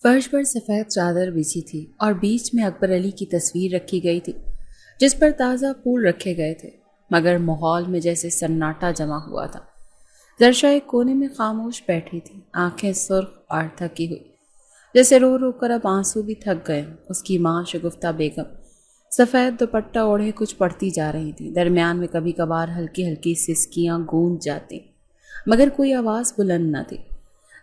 فرش پر سفید چادر بچھی تھی اور بیچ میں اکبر علی کی تصویر رکھی گئی تھی جس پر تازہ پھول رکھے گئے تھے، مگر ماحول میں جیسے سناٹا جمع ہوا تھا۔ زرشا ایک کونے میں خاموش بیٹھی تھی، آنکھیں سرخ اور تھکی ہوئی، جیسے رو رو کر اب آنسو بھی تھک گئے۔ اس کی ماں شگفتہ بیگم سفید دوپٹہ اوڑھے کچھ پڑھتی جا رہی تھی، درمیان میں کبھی کبھار ہلکی ہلکی سسکیاں گونج جاتی، مگر کوئی آواز بلند نہ تھی۔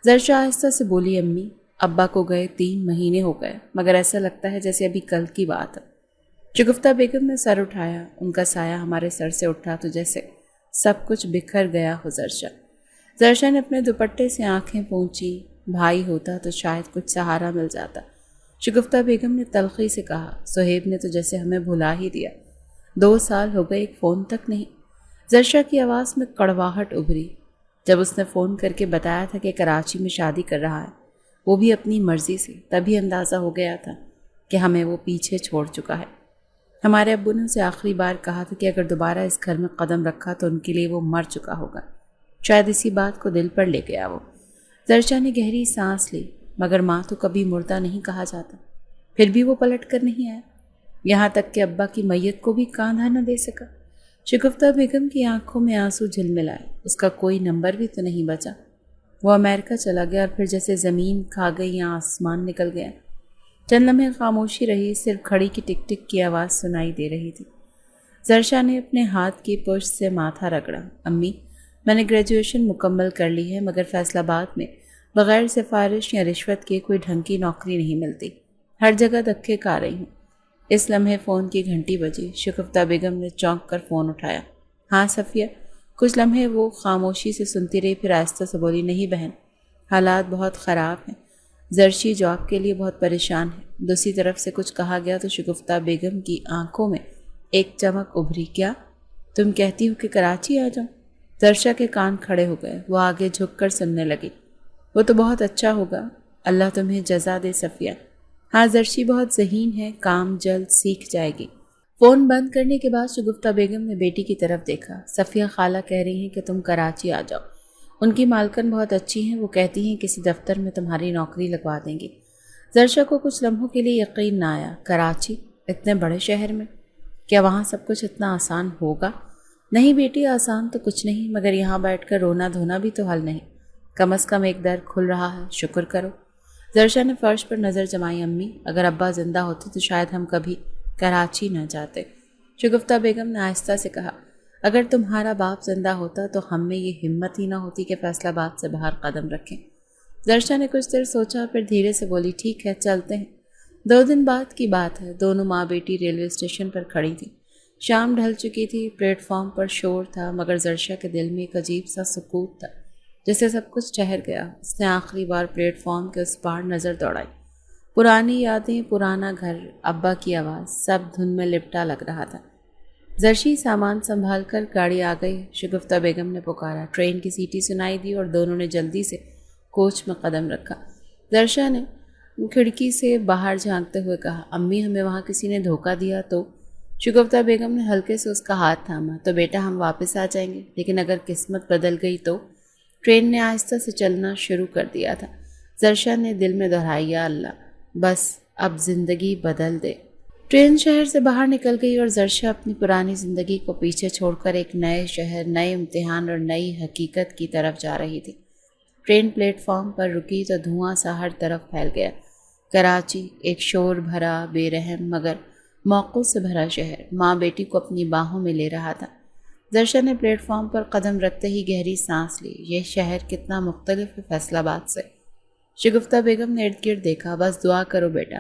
زرشا آہستہ سے بولی، امی، ابا کو گئے 3 مہینے ہو گئے، مگر ایسا لگتا ہے جیسے ابھی کل کی بات ہے۔ شگفتہ بیگم نے سر اٹھایا، ان کا سایہ ہمارے سر سے اٹھا تو جیسے سب کچھ بکھر گیا ہو۔ زرشا نے اپنے دوپٹے سے آنکھیں پونچھی، بھائی ہوتا تو شاید کچھ سہارا مل جاتا۔ شگفتہ بیگم نے تلخی سے کہا، سہیب نے تو جیسے ہمیں بھلا ہی دیا، 2 سال ہو گئے، ایک فون تک نہیں۔ زرشا کی آواز میں کڑواہٹ ابھری۔ جب اس نے فون کر کے بتایا تھا کہ کراچی میں شادی کر رہا ہے، وہ بھی اپنی مرضی سے، تبھی اندازہ ہو گیا تھا کہ ہمیں وہ پیچھے چھوڑ چکا ہے۔ ہمارے ابو نے اسے آخری بار کہا تھا کہ اگر دوبارہ اس گھر میں قدم رکھا تو ان کے لیے وہ مر چکا ہوگا۔ شاید اسی بات کو دل پر لے گیا وہ۔ زرشا نے گہری سانس لی، مگر ماں تو کبھی مردہ نہیں کہا جاتا۔ پھر بھی وہ پلٹ کر نہیں آیا، یہاں تک کہ ابا کی میت کو بھی کاندھا نہ دے سکا۔ شگفتہ بیگم کی آنکھوں میں آنسو جھلملائے، اس کا کوئی نمبر بھی تو نہیں بچا۔ وہ امریکہ چلا گیا اور پھر جیسے زمین کھا گئی یا آسمان نکل گیا۔ چند لمحے خاموشی رہی، صرف گھڑی کی ٹک ٹک کی آواز سنائی دے رہی تھی۔ زرشا نے اپنے ہاتھ کی پشت سے ماتھا رگڑا، امی، میں نے گریجویشن مکمل کر لی ہے، مگر فیصل آباد میں بغیر سفارش یا رشوت کے کوئی ڈھنگ کی نوکری نہیں ملتی، ہر جگہ دھکے کھا رہی ہوں۔ اس لمحے فون کی گھنٹی بجی۔ شگفتہ بیگم نے چونک کر فون اٹھایا۔ ہاں صفیہ۔ کچھ لمحے وہ خاموشی سے سنتی رہی، پھر آہستہ سے بولی، نہیں بہن، حالات بہت خراب ہیں، زرشی جاب کے لیے بہت پریشان ہے۔ دوسری طرف سے کچھ کہا گیا تو شگفتہ بیگم کی آنکھوں میں ایک چمک ابھری۔ کیا تم کہتی ہو کہ کراچی آ جاؤں؟ زرشا کے کان کھڑے ہو گئے، وہ آگے جھک کر سننے لگی۔ وہ تو بہت اچھا ہوگا، اللہ تمہیں جزا دے صفیہ۔ ہاں، زرشی بہت ذہین ہے، کام جلد سیکھ جائے گی۔ فون بند کرنے کے بعد شگفتہ بیگم نے بیٹی کی طرف دیکھا۔ صفیہ خالہ کہہ رہی ہیں کہ تم کراچی آ جاؤ، ان کی مالکن بہت اچھی ہیں، وہ کہتی ہیں کسی دفتر میں تمہاری نوکری لگوا دیں گی۔ زرشا کو کچھ لمحوں کے لیے یقین نہ آیا۔ کراچی، اتنے بڑے شہر میں، کیا وہاں سب کچھ اتنا آسان ہوگا؟ نہیں بیٹی، آسان تو کچھ نہیں، مگر یہاں بیٹھ کر رونا دھونا بھی تو حل نہیں۔ کم از کم ایک در کھل رہا ہے، شکر کرو۔ زرشا نے فرش پر نظر جمائی، امی، اگر ابا زندہ ہوتے تو شاید ہم کبھی کراچی نہ جاتے۔ شگفتہ بیگم نے آہستہ سے کہا، اگر تمہارا باپ زندہ ہوتا تو ہم میں یہ ہمت ہی نہ ہوتی کہ فیصل آباد سے باہر قدم رکھیں۔ زرشا نے کچھ دیر سوچا، پھر دھیرے سے بولی، ٹھیک ہے، چلتے ہیں۔ 2 دن بعد کی بات ہے، دونوں ماں بیٹی ریلوے اسٹیشن پر کھڑی تھیں۔ شام ڈھل چکی تھی، پلیٹ فارم پر شور تھا، مگر زرشا کے دل میں ایک عجیب سا سکوت تھا، جیسے سب کچھ ٹھہر گیا۔ اس نے آخری بار پلیٹ فارم کے اس پار نظر دوڑائی۔ پرانی یادیں، پرانا گھر، ابا کی آواز، سب دھن میں لپٹا لگ رہا تھا۔ زرشی، سامان سنبھال کر، گاڑی آ گئی، شگفتہ بیگم نے پکارا۔ ٹرین کی سیٹی سنائی دی اور دونوں نے جلدی سے کوچ میں قدم رکھا۔ زرشا نے کھڑکی سے باہر جھانکتے ہوئے کہا، امی، ہمیں وہاں کسی نے دھوکہ دیا تو؟ شگفتہ بیگم نے ہلکے سے اس کا ہاتھ تھاما، تو بیٹا ہم واپس آ جائیں گے، لیکن اگر قسمت بدل گئی تو؟ ٹرین نے آہستہ سے چلنا شروع کر دیا تھا۔ زرشا نے دل میں دہرائی، یا اللہ، بس اب زندگی بدل دے۔ ٹرین شہر سے باہر نکل گئی اور زرشا اپنی پرانی زندگی کو پیچھے چھوڑ کر ایک نئے شہر، نئے امتحان اور نئی حقیقت کی طرف جا رہی تھی۔ ٹرین پلیٹ فارم پر رکی تو دھواں سا ہر طرف پھیل گیا۔ کراچی، ایک شور بھرا، بے رحم مگر موقعوں سے بھرا شہر، ماں بیٹی کو اپنی باہوں میں لے رہا تھا۔ زرشا نے پلیٹ فارم پر قدم رکھتے ہی گہری سانس لی۔ یہ شہر کتنا مختلف ہے فیصل آباد سے۔ شگفتہ بیگم نے ارد گرد دیکھا، بس دعا کرو بیٹا،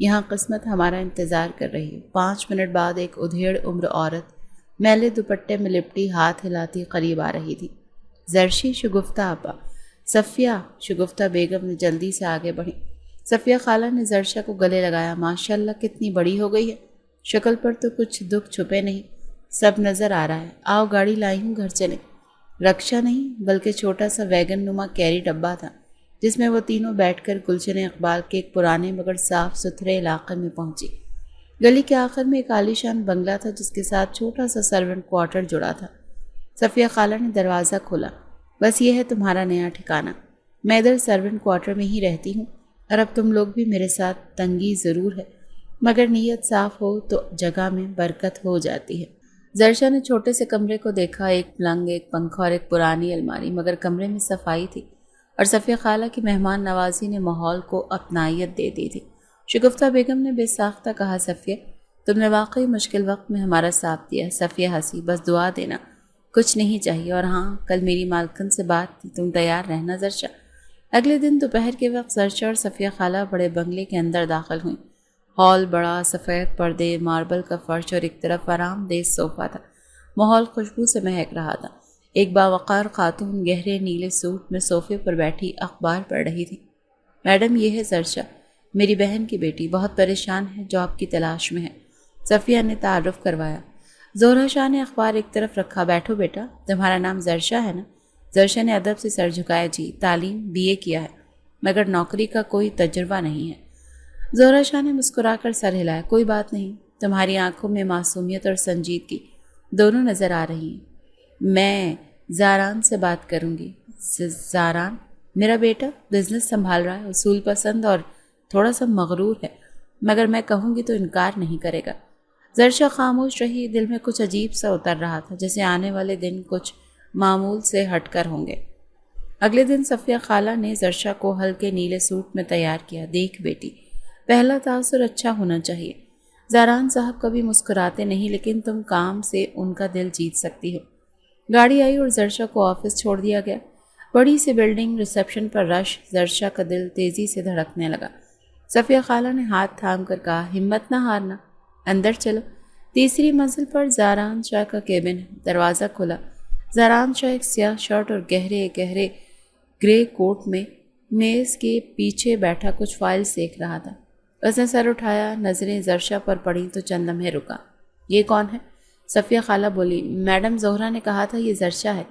یہاں قسمت ہمارا انتظار کر رہی ہے۔ 5 منٹ بعد ایک ادھیڑ عمر عورت میلے دوپٹے میں لپٹی ہاتھ ہلاتی قریب آ رہی تھی۔ زرشی، شگفتہ آپا۔ صفیہ، شگفتہ بیگم نے جلدی سے آگے بڑھی۔ صفیہ خالہ نے زرشا کو گلے لگایا، ماشاءاللہ کتنی بڑی ہو گئی ہے، شکل پر تو کچھ دکھ چھپے نہیں، سب نظر آ رہا ہے۔ آؤ، گاڑی لائی ہوں، گھر چلیں۔ رکشا نہیں بلکہ چھوٹا سا ویگن نما کیری ڈبہ تھا، جس میں وہ تینوں بیٹھ کر گلشن اقبال کے ایک پرانے مگر صاف ستھرے علاقے میں پہنچی۔ گلی کے آخر میں ایک عالیشان بنگلہ تھا جس کے ساتھ چھوٹا سا سرونٹ کوارٹر جڑا تھا۔ صفیہ خالہ نے دروازہ کھولا، بس یہ ہے تمہارا نیا ٹھکانہ، میں ادھر سرونٹ کوارٹر میں ہی رہتی ہوں، اور اب تم لوگ بھی میرے ساتھ تنگی ضرور ہے، مگر نیت صاف ہو تو جگہ میں برکت ہو جاتی ہے۔ زرشا نے چھوٹے سے کمرے کو دیکھا، ایک پلنگ، ایک پنکھا اور ایک پرانی الماری، مگر کمرے میں صفائی تھی اور صفیہ خالہ کی مہمان نوازی نے ماحول کو اپنائیت دے دی تھی۔ شگفتہ بیگم نے بے ساختہ کہا، صفیہ تم نے واقعی مشکل وقت میں ہمارا ساتھ دیا۔ صفیہ ہنسی، بس دعا دینا، کچھ نہیں چاہیے۔ اور ہاں، کل میری مالکن سے بات تھی، تم تیار رہنا زرشا۔ اگلے دن دوپہر کے وقت زرشا اور صفیہ خالہ بڑے بنگلے کے اندر داخل ہوئیں۔ ہال بڑا، سفید پردے، ماربل کا فرش اور ایک طرف آرام دہ صوفہ تھا۔ ماحول خوشبو سے مہک رہا تھا۔ ایک باوقار خاتون گہرے نیلے سوٹ میں صوفے پر بیٹھی اخبار پڑھ رہی تھی۔ میڈم، یہ ہے زرشا، میری بہن کی بیٹی، بہت پریشان ہے، جاب کی تلاش میں ہے، صفیہ نے تعارف کروایا۔ زہرہ شاہ نے اخبار ایک طرف رکھا، بیٹھو بیٹا، تمہارا نام زرشا ہے نا؟ زرشا نے ادب سے سر جھکایا، جی، تعلیم BA کیا ہے، مگر نوکری کا کوئی تجربہ نہیں ہے۔ زہرہ شاہ نے مسکرا کر سر ہلایا، کوئی بات نہیں، تمہاری آنکھوں میں معصومیت اور سنجیدگی دونوں نظر آ رہی ہیں۔ میں زاران سے بات کروں گی۔ زاران؟ میرا بیٹا بزنس سنبھال رہا ہے، اصول پسند اور تھوڑا سا مغرور ہے، مگر میں کہوں گی تو انکار نہیں کرے گا۔ زرشا خاموش رہی، دل میں کچھ عجیب سا اتر رہا تھا، جیسے آنے والے دن کچھ معمول سے ہٹ کر ہوں گے۔ اگلے دن صفیہ خالہ نے زرشا کو ہلکے نیلے سوٹ میں تیار کیا۔ دیکھ بیٹی، پہلا تاثر اچھا ہونا چاہیے۔ زاران صاحب کبھی مسکراتے نہیں، لیکن تم کام سے ان کا دل جیت سکتی ہو۔ گاڑی آئی اور زرشا کو آفس چھوڑ دیا گیا۔ بڑی سی بلڈنگ، ریسیپشن پر رش، زرشا کا دل تیزی سے دھڑکنے لگا۔ صفیہ خالہ نے ہاتھ تھام کر کہا، ہمت نہ ہارنا، اندر چلو۔ تیسری منزل پر زاران شاہ کا کیبن ہے۔ دروازہ کھلا۔ زاران شاہ ایک سیاہ شرٹ اور گہرے گرے کوٹ میں میز کے پیچھے بیٹھا کچھ فائلز دیکھ رہا تھا۔ اس نے سر اٹھایا، نظریں زرشا پر پڑیں تو چند لمحے رکا۔ یہ کون ہے؟ صفیہ خالہ بولی، میڈم زہرہ نے کہا تھا یہ زرشا ہے،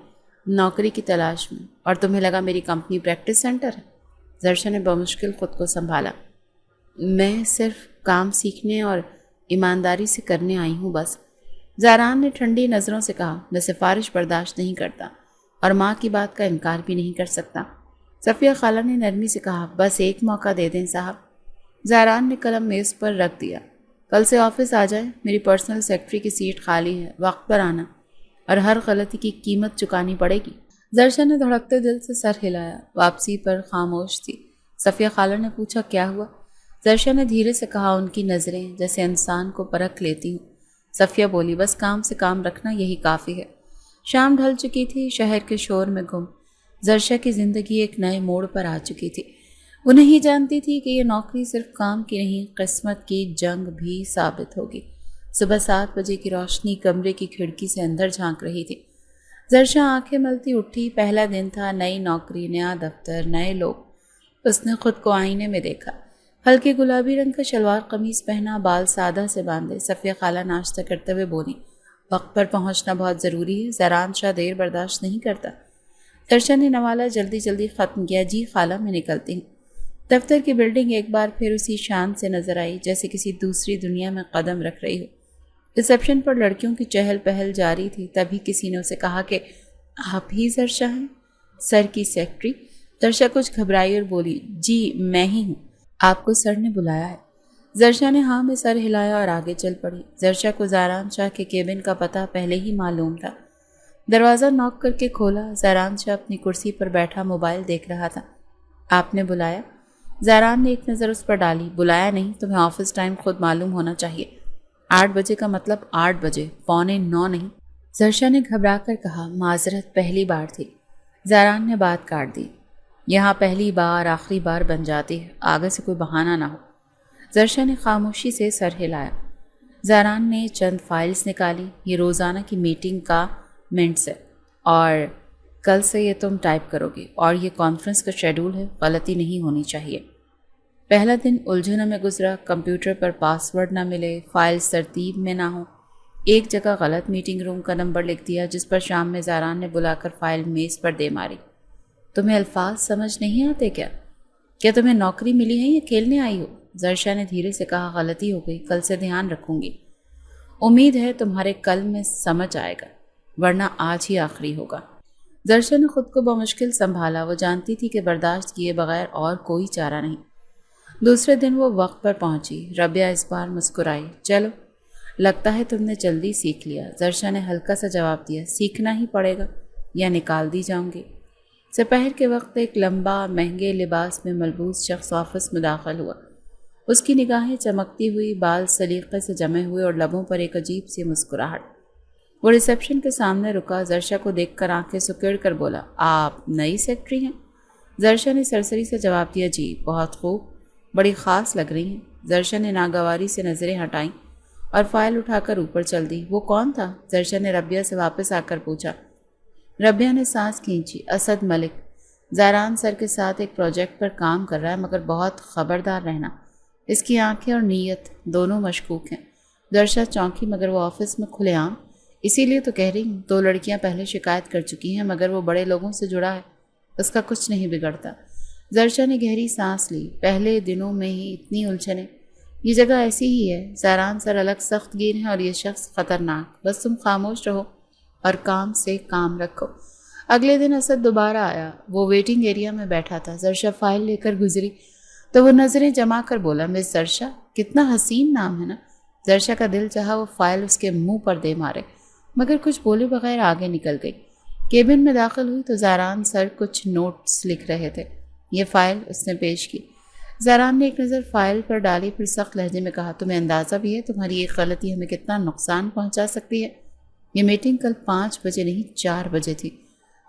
نوکری کی تلاش میں، اور تمہیں لگا میری کمپنی پریکٹس سینٹر ہے؟ زرشا نے بمشکل خود کو سنبھالا، میں صرف کام سیکھنے اور ایمانداری سے کرنے آئی ہوں بس۔ زاران نے ٹھنڈی نظروں سے کہا، میں سفارش برداشت نہیں کرتا اور ماں کی بات کا انکار بھی نہیں کر سکتا۔ صفیہ خالہ نے نرمی سے کہا، بس ایک موقع دے دیں صاحب۔ زاران نے قلم میز پر رکھ دیا، کل سے آفس آ جائے، میری پرسنل سیکرٹری کی سیٹ خالی ہے، وقت پر آنا، اور ہر غلطی کی قیمت چکانی پڑے گی۔ زرشا نے دھڑکتے دل سے سر ہلایا، واپسی پر خاموش تھی۔ صفیہ خالہ نے پوچھا، کیا ہوا؟ زرشا نے دھیرے سے کہا، ان کی نظریں جیسے انسان کو پرکھ لیتی ہوں۔ صفیہ بولی، بس کام سے کام رکھنا، یہی کافی ہے۔ شام ڈھل چکی تھی، شہر کے شور میں گم زرشا کی زندگی ایک نئے موڑ پر آ چکی تھی۔ وہ نہیں جانتی تھی کہ یہ نوکری صرف کام کی نہیں، قسمت کی جنگ بھی ثابت ہوگی۔ صبح 7 بجے کی روشنی کمرے کی کھڑکی سے اندر جھانک رہی تھی۔ زرشا آنکھیں ملتی اٹھی، پہلا دن تھا، نئی نوکری، نیا دفتر، نئے لوگ۔ اس نے خود کو آئینے میں دیکھا، ہلکے گلابی رنگ کا شلوار قمیص پہنا، بال سادہ سے باندھے۔ صفیہ خالہ ناشتہ کرتے ہوئے بولی، وقت پر پہنچنا بہت ضروری ہے، زاران شاہ دیر برداشت نہیں کرتا۔ زرشا نے نوالہ جلدی ختم کیا، جی خالہ، میں نکلتی ہوں۔ دفتر کی بلڈنگ ایک بار پھر اسی شان سے نظر آئی، جیسے کسی دوسری دنیا میں قدم رکھ رہی ہو۔ ریسیپشن پر لڑکیوں کی چہل پہل جاری تھی، تبھی کسی نے اسے کہا کہ آپ ہی زرشا ہیں، سر کی سیکرٹری؟ زرشا کچھ گھبرائی اور بولی، جی میں ہی ہوں، آپ کو سر نے بلایا ہے۔ زرشا نے ہاں میں سر ہلایا اور آگے چل پڑی۔ زرشا کو زاران شاہ کے کیبن کا پتہ پہلے ہی معلوم تھا۔ دروازہ نوک کر کے کھولا۔ زاران شاہ اپنی کرسی پر بیٹھا موبائل دیکھ رہا تھا۔ آپ نے بلایا؟ زاران نے ایک نظر اس پر ڈالی، بلایا نہیں، تمہیں آفس ٹائم خود معلوم ہونا چاہیے۔ 8 بجے کا مطلب 8 بجے، 8:45 نہیں۔ زرشا نے گھبرا کر کہا، معذرت، پہلی بار تھی۔ زاران نے بات کاٹ دی، یہاں پہلی بار آخری بار بن جاتی ہے، آگے سے کوئی بہانہ نہ ہو۔ زرشا نے خاموشی سے سر ہلایا۔ زاران نے چند فائلز نکالی، یہ روزانہ کی میٹنگ کا منٹس ہے، اور کل سے یہ تم ٹائپ کرو گے، اور یہ کانفرنس کا شیڈول ہے، غلطی نہیں ہونی چاہیے۔ پہلا دن الجھنوں میں گزرا، کمپیوٹر پر پاسورڈ نہ ملے، فائلز ترتیب میں نہ ہوں۔ ایک جگہ غلط میٹنگ روم کا نمبر لکھ دیا، جس پر شام میں زاران نے بلا کر فائل میز پر دے ماری۔ تمہیں الفاظ سمجھ نہیں آتے کیا تمہیں نوکری ملی ہے یا کھیلنے آئی ہو؟ زرشا نے دھیرے سے کہا، غلطی ہو گئی، کل سے دھیان رکھوں گی۔ امید ہے تمہارے کل میں سمجھ آئے گا، ورنہ آج ہی آخری ہوگا۔ زرشا نے خود کو بمشکل سنبھالا، وہ جانتی تھی کہ برداشت کیے بغیر اور کوئی چارہ نہیں۔ دوسرے دن وہ وقت پر پہنچی۔ ربیہ اس بار مسکرائی۔ چلو، لگتا ہے تم نے جلدی سیکھ لیا۔ زرشا نے ہلکا سا جواب دیا، سیکھنا ہی پڑے گا یا نکال دی جاؤں گی۔ سپہر کے وقت ایک لمبا مہنگے لباس میں ملبوس شخص آفس میں داخل ہوا۔ اس کی نگاہیں چمکتی ہوئی، بال سلیقے سے جمے ہوئے اور لبوں پر ایک عجیب سی مسکراہٹ۔ وہ ریسیپشن کے سامنے رکا، زرشا کو دیکھ کر آنکھیں سکیڑ کر بولا، آپ نئی سیکرٹری ہیں؟ زرشا نے سرسری سے جواب دیا، جی بہت خوب، بڑی خاص لگ رہی ہیں۔ زرشا نے ناگواری سے نظریں ہٹائیں اور فائل اٹھا کر اوپر چل دی۔ وہ کون تھا؟ زرشا نے ربیہ سے واپس آ کر پوچھا۔ ربیہ نے سانس کھینچی۔ اسد ملک، زاران سر کے ساتھ ایک پروجیکٹ پر کام کر رہا ہے، مگر بہت خبردار رہنا، اس کی آنکھیں اور نیت دونوں مشکوک ہیں۔ زرشا چونکی، مگر وہ آفس میں کھلے عام، اسی لیے تو کہہ رہی ہوں، 2 لڑکیاں پہلے شکایت کر چکی ہیں، مگر وہ بڑے لوگوں سے جڑا ہے، اس کا کچھ نہیں بگڑتا۔ زرشا نے گہری سانس لی۔ پہلے دنوں میں ہی اتنی الجھنیں، یہ جگہ ایسی ہی ہے، زاران سر الگ سخت گیر ہیں اور یہ شخص خطرناک، بس تم خاموش رہو اور کام سے کام رکھو۔ اگلے دن اسد دوبارہ آیا۔ وہ ویٹنگ ایریا میں بیٹھا تھا۔ زرشا فائل لے کر گزری تو وہ نظریں جما کر بولا، مس زرشا، کتنا حسین نام ہے نا۔ زرشا کا دل چاہا وہ فائل اس کے منہ پر دے مارے، مگر کچھ بولے بغیر آگے نکل گئی۔ کیبن میں داخل ہوئی تو زاران سر کچھ نوٹس لکھ رہے تھے۔ یہ فائل اس نے پیش کی۔ زاران نے ایک نظر فائل پر ڈالی، پھر سخت لہجے میں کہا، تمہیں اندازہ بھی ہے تمہاری ایک غلطی ہمیں کتنا نقصان پہنچا سکتی ہے؟ یہ میٹنگ کل 5 بجے نہیں 4 بجے تھی۔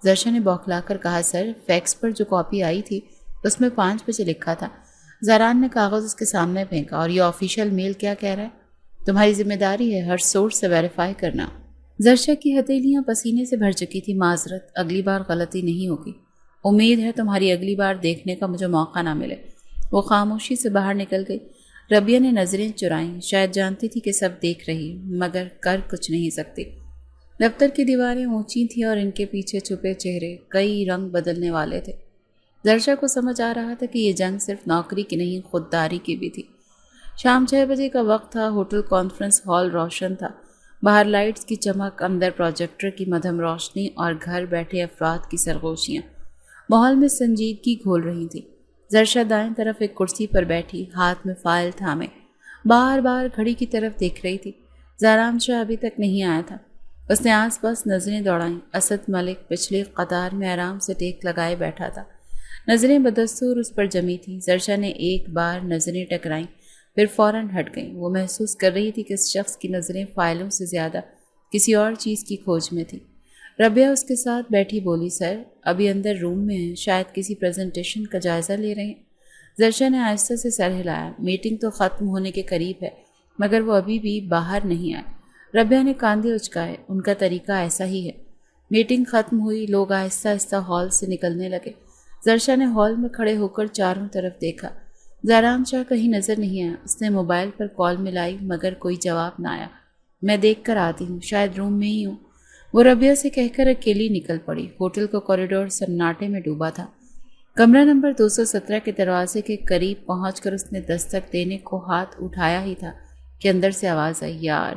زرشا نے بوکھلا کر کہا، سر فیکس پر جو کاپی آئی تھی اس میں 5 بجے لکھا تھا۔ زاران نے کاغذ اس کے سامنے پھینکا، اور یہ آفیشیل میل کیا کہہ رہا ہے؟ تمہاری ذمہ داری ہے ہر سورس سے ویریفائی کرنا۔ زرشا کی ہتھیلیاں پسینے سے بھر چکی تھی۔ معذرت، اگلی بار غلطی نہیں ہوگی۔ امید ہے تمہاری اگلی بار دیکھنے کا مجھے موقع نہ ملے۔ وہ خاموشی سے باہر نکل گئی۔ ربیہ نے نظریں چرائیں، شاید جانتی تھی کہ سب دیکھ رہی، مگر کر کچھ نہیں سکتی۔ دفتر کی دیواریں اونچی تھیں اور ان کے پیچھے چھپے چہرے کئی رنگ بدلنے والے تھے۔ زرشا کو سمجھ آ رہا تھا کہ یہ جنگ صرف نوکری کی نہیں، خودداری کی بھی تھی۔ شام 6 بجے کا وقت تھا۔ ہوٹل کانفرنس ہال روشن تھا، باہر لائٹس کی چمک، اندر پروجیکٹر کی مدھم روشنی اور گھر بیٹھے افراد کی سرگوشیاں ماحول میں سنجیدگی گھول رہی تھیں۔ زرشا دائیں طرف ایک کرسی پر بیٹھی، ہاتھ میں فائل تھامے بار بار گھڑی کی طرف دیکھ رہی تھی۔ زاران شاہ ابھی تک نہیں آیا تھا۔ اس نے آس پاس نظریں دوڑائیں۔ اسد ملک پچھلی قطار میں آرام سے ٹیک لگائے بیٹھا تھا، نظریں بدستور اس پر جمی تھیں۔ زرشا نے ایک بار نظریں ٹکرائیں، پھر فوراً ہٹ گئیں۔ وہ محسوس کر رہی تھی کہ اس شخص کی نظریں فائلوں سے زیادہ کسی اور چیز کی کھوج میں تھی۔ ربیہ اس کے ساتھ بیٹھی بولی، سر ابھی اندر روم میں ہیں، شاید کسی پریزنٹیشن کا جائزہ لے رہے ہیں۔ زرشا نے آہستہ سے سر ہلایا۔ میٹنگ تو ختم ہونے کے قریب ہے، مگر وہ ابھی بھی باہر نہیں آئے۔ ربیہ نے کاندھے اچکائے۔ ان کا طریقہ ایسا ہی ہے۔ میٹنگ ختم ہوئی، لوگ آہستہ آہستہ ہال سے نکلنے لگے۔ زرشا نے ہال میں کھڑے ہو کر چاروں طرف دیکھا۔ زاران شاہ کہیں نظر نہیں آیا۔ اس نے موبائل پر کال ملائی، مگر کوئی جواب نہ آیا۔ میں دیکھ کر آتی ہوں، شاید روم میں ہی ہوں، وہ ربیہ سے کہہ کر اکیلی نکل پڑی۔ ہوٹل کا کوریڈور سناٹے میں ڈوبا تھا۔ کمرہ نمبر 217 کے دروازے کے قریب پہنچ کر اس نے دستک دینے کو ہاتھ اٹھایا ہی تھا کہ اندر سے آواز آئی، یار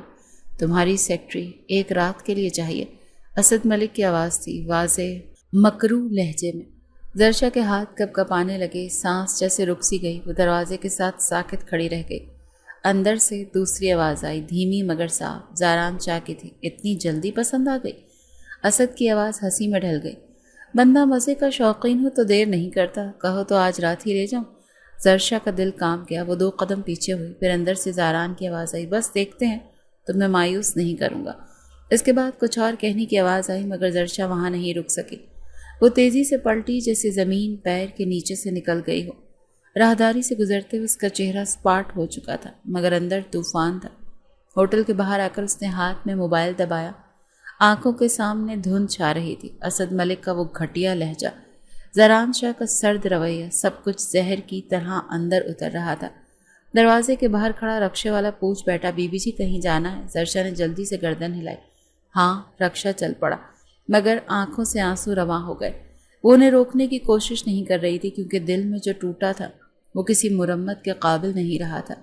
تمہاری سیکرٹری ایک رات کے لیے چاہیے۔ اسد ملک کی آواز تھی، واضح مکروہ لہجے میں۔ زرشا کے ہاتھ کپ کپانے لگے، سانس جیسے رک سی گئی۔ وہ دروازے کے ساتھ ساکت کھڑی رہ گئی۔ اندر سے دوسری آواز آئی، دھیمی مگر صاف، زاران شاہ کی تھی۔ اتنی جلدی پسند آ گئی؟ اسد کی آواز ہنسی میں ڈھل گئی۔ بندہ مزے کا شوقین ہو تو دیر نہیں کرتا، کہو تو آج رات ہی لے جاؤں۔ زرشا کا دل کانپ گیا۔ وہ 2 قدم پیچھے ہوئی، پھر اندر سے زاران کی آواز آئی، بس دیکھتے ہیں، تو میں مایوس نہیں کروں گا۔ اس کے بعد کچھ اور کہنے کی آواز آئی، مگر زرشا وہاں نہیں رک سکی۔ وہ تیزی سے پلٹی، جیسے زمین پیر کے نیچے سے نکل گئی ہو۔ راہداری سے گزرتے ہوئے اس کا چہرہ سپاٹ ہو چکا تھا، مگر اندر طوفان تھا۔ ہوٹل کے باہر آ کر اس نے ہاتھ میں موبائل دبایا۔ آنکھوں کے سامنے دھند چھا رہی تھی، اسد ملک کا وہ گھٹیا لہجہ، زاران شاہ کا سرد رویہ، سب کچھ زہر کی طرح اندر اتر رہا تھا۔ دروازے کے باہر کھڑا رکشے والا پوچھ بیٹھا، بی بی جی کہیں جانا ہے؟ زرشا نے جلدی سے گردن ہلائی۔ ہاں، رکشا چل پڑا، مگر آنکھوں سے آنسو رواں ہو گئے۔ وہ انہیں روکنے کی کوشش نہیں کر رہی تھی، کیونکہ دل میں جو ٹوٹا تھا وہ کسی مرمت کے قابل نہیں رہا تھا۔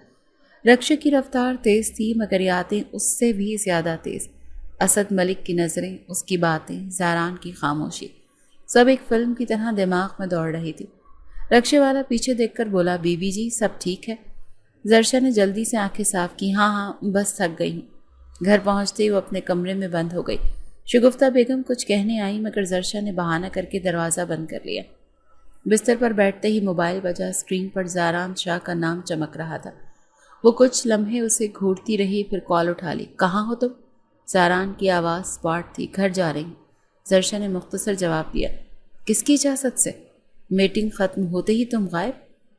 رکشے کی رفتار تیز تھی، مگر یادیں اس سے بھی زیادہ تیز۔ اسد ملک کی نظریں، اس کی باتیں، زاران کی خاموشی، سب ایک فلم کی طرح دماغ میں دوڑ رہی تھی۔ رکشے والا پیچھے دیکھ کر بولا بیوی جی سب ٹھیک ہے؟ زرشا نے جلدی سے آنکھیں صاف کی ہاں ہاں بس تھک گئی ہوں۔ گھر پہنچتے ہی وہ اپنے کمرے میں بند ہو گئی۔ شگفتہ بیگم کچھ کہنے آئی مگر زرشا نے بہانہ کر کے دروازہ بند کر لیا۔ بستر پر بیٹھتے ہی موبائل بجا، اسکرین پر زاران شاہ کا نام چمک رہا تھا۔ وہ کچھ لمحے اسے گھورتی رہی، پھر کال اٹھا لی۔ کہاں ہو تم؟ زاران کی آواز سپاٹ تھی۔ گھر جا رہی ہوں۔ زرشا نے مختصر جواب دیا۔ کس کی اجازت سے؟ میٹنگ ختم ہوتے ہی تم غائب؟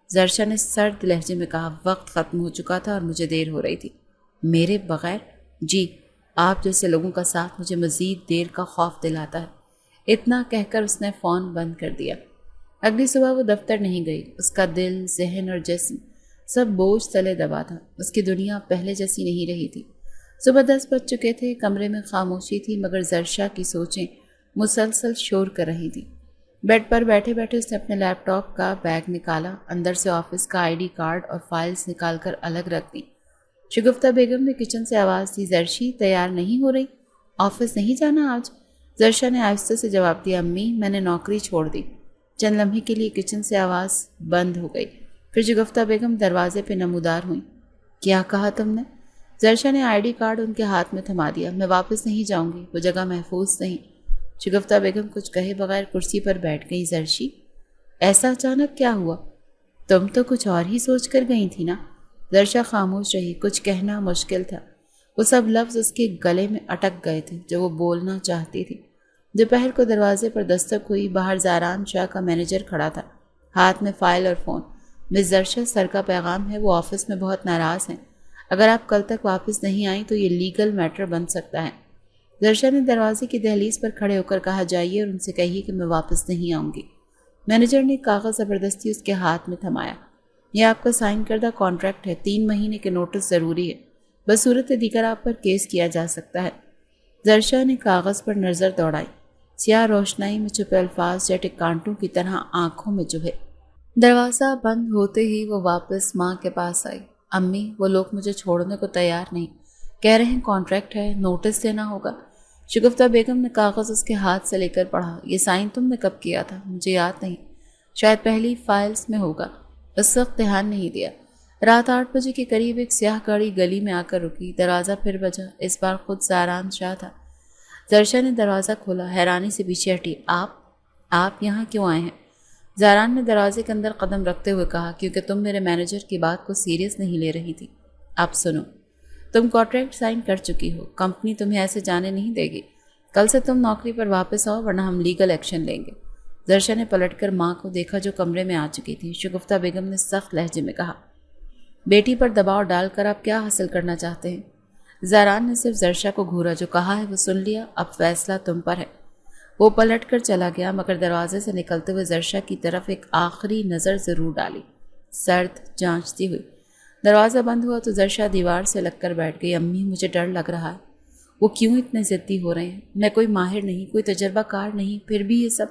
زرشا نے سرد لہجے میں کہا۔ وقت ختم ہو چکا تھا اور مجھے دیر ہو رہی تھی۔ میرے بغیر؟ جی، آپ جیسے لوگوں کا ساتھ مجھے مزید دیر کا خوف دلاتا ہے۔ اتنا کہہ کر اس نے فون بند کر دیا۔ اگلی صبح وہ دفتر نہیں گئی۔ اس کا دل، ذہن اور جسم سب بوجھ تلے دبا تھا۔ اس کی دنیا پہلے جیسی نہیں رہی تھی۔ صبح 10 بج چکے تھے، کمرے میں خاموشی تھی مگر زرشا کی سوچیں مسلسل شور کر رہی تھیں۔ بیڈ پر بیٹھے بیٹھے اس نے اپنے لیپ ٹاپ کا بیگ نکالا، اندر سے آفس کا آئی ڈی کارڈ اور فائلز نکال کر الگ رکھ دی۔ شگفتہ بیگم نے کچن سے آواز دی، زرشی تیار نہیں ہو رہی؟ آفس نہیں جانا آج؟ زرشا نے آہستہ سے جواب دیا، امی میں نے نوکری چھوڑ دی۔ چند لمحے کے لیے کچن سے آواز بند ہو گئی، پھر شگفتہ بیگم دروازے پہ نمودار ہوئیں۔ کیا کہا تم نے؟ زرشا نے آئی ڈی کارڈ ان کے ہاتھ میں تھما دیا۔ میں واپس نہیں جاؤں گی، وہ جگہ محفوظ نہیں۔ شگفتہ بیگم کچھ کہے بغیر کرسی پر بیٹھ گئی۔ زرشی ایسا اچانک کیا ہوا؟ تم تو کچھ اور ہی سوچ کر گئی تھی نا؟ زرشا خاموش رہی، کچھ کہنا مشکل تھا۔ وہ سب لفظ اس کے گلے میں اٹک گئے تھے جو وہ بولنا چاہتی تھی۔ دوپہر کو دروازے پر دستک ہوئی، باہر زاران شاہ کا مینیجر کھڑا تھا، ہاتھ میں فائل اور فون۔ مس زرشا سر کا پیغام ہے، وہ آفس میں بہت ناراض ہیں۔ اگر آپ کل تک واپس نہیں آئیں تو یہ لیگل میٹر بن سکتا ہے۔ زرشا نے دروازے کی دہلیز پر کھڑے ہو کر کہا، جائیے اور ان سے کہیے کہ میں واپس نہیں آؤں گی۔ مینیجر نے کاغذ زبردستی اس کے ہاتھ میں تھمایا۔ یہ آپ کا سائن کردہ کانٹریکٹ ہے، 3 مہینے کے نوٹس ضروری ہے، بصورت دیگر آپ پر کیس کیا جا سکتا ہے۔ زرشا نے کاغذ پر نظر دوڑائی، سیاہ روشنائی میں چھپے الفاظ جیسے کانٹوں کی طرح آنکھوں میں چبھے۔ دروازہ بند ہوتے ہی وہ واپس ماں کے پاس آئی۔ امی وہ لوگ مجھے چھوڑنے کو تیار نہیں، کہہ رہے ہیں کانٹریکٹ ہے، نوٹس دینا ہوگا۔ شگفتہ بیگم نے کاغذ اس کے ہاتھ سے لے کر پڑھا۔ یہ سائن تم نے کب کیا تھا؟ مجھے یاد نہیں، شاید پہلی فائلز میں ہوگا، اس وقت دھیان نہیں دیا۔ رات 8 بجے کے قریب ایک سیاہ گاڑی گلی میں آ کر رکی، دروازہ پھر بجا، اس بار خود زاران شاہ تھا۔ زرشا نے دروازہ کھولا، حیرانی سے پیچھے ہٹی۔ آپ یہاں کیوں آئے ہیں؟ زاران نے دروازے کے اندر قدم رکھتے ہوئے کہا، کیونکہ تم میرے مینیجر کی بات کو سیریس نہیں لے رہی تھی۔ اب سنو، تم کانٹریکٹ سائن کر چکی ہو، کمپنی تمہیں ایسے جانے نہیں دے گی۔ کل سے تم نوکری پر واپس آؤ ورنہ ہم لیگل ایکشن لیں گے۔ زرشا نے پلٹ کر ماں کو دیکھا جو کمرے میں آ چکی تھی۔ شگفتہ بیگم نے سخت لہجے میں کہا، بیٹی پر دباؤ ڈال کر آپ کیا حاصل کرنا چاہتے ہیں؟ زاران نے صرف زرشا کو گھورا، جو کہا ہے وہ سن لیا، اب فیصلہ تم پر ہے۔ وہ پلٹ کر چلا گیا مگر دروازے سے نکلتے ہوئے زرشا کی طرف ایک آخری نظر ضرور ڈالی، سرد جانچتی ہوئی۔ دروازہ بند ہوا تو زرشا دیوار سے لگ کر بیٹھ گئی۔ امی مجھے ڈر لگ رہا ہے، وہ کیوں اتنے ضدی ہو رہے ہیں؟ میں کوئی ماہر نہیں، کوئی تجربہ کار نہیں، پھر بھی یہ سب۔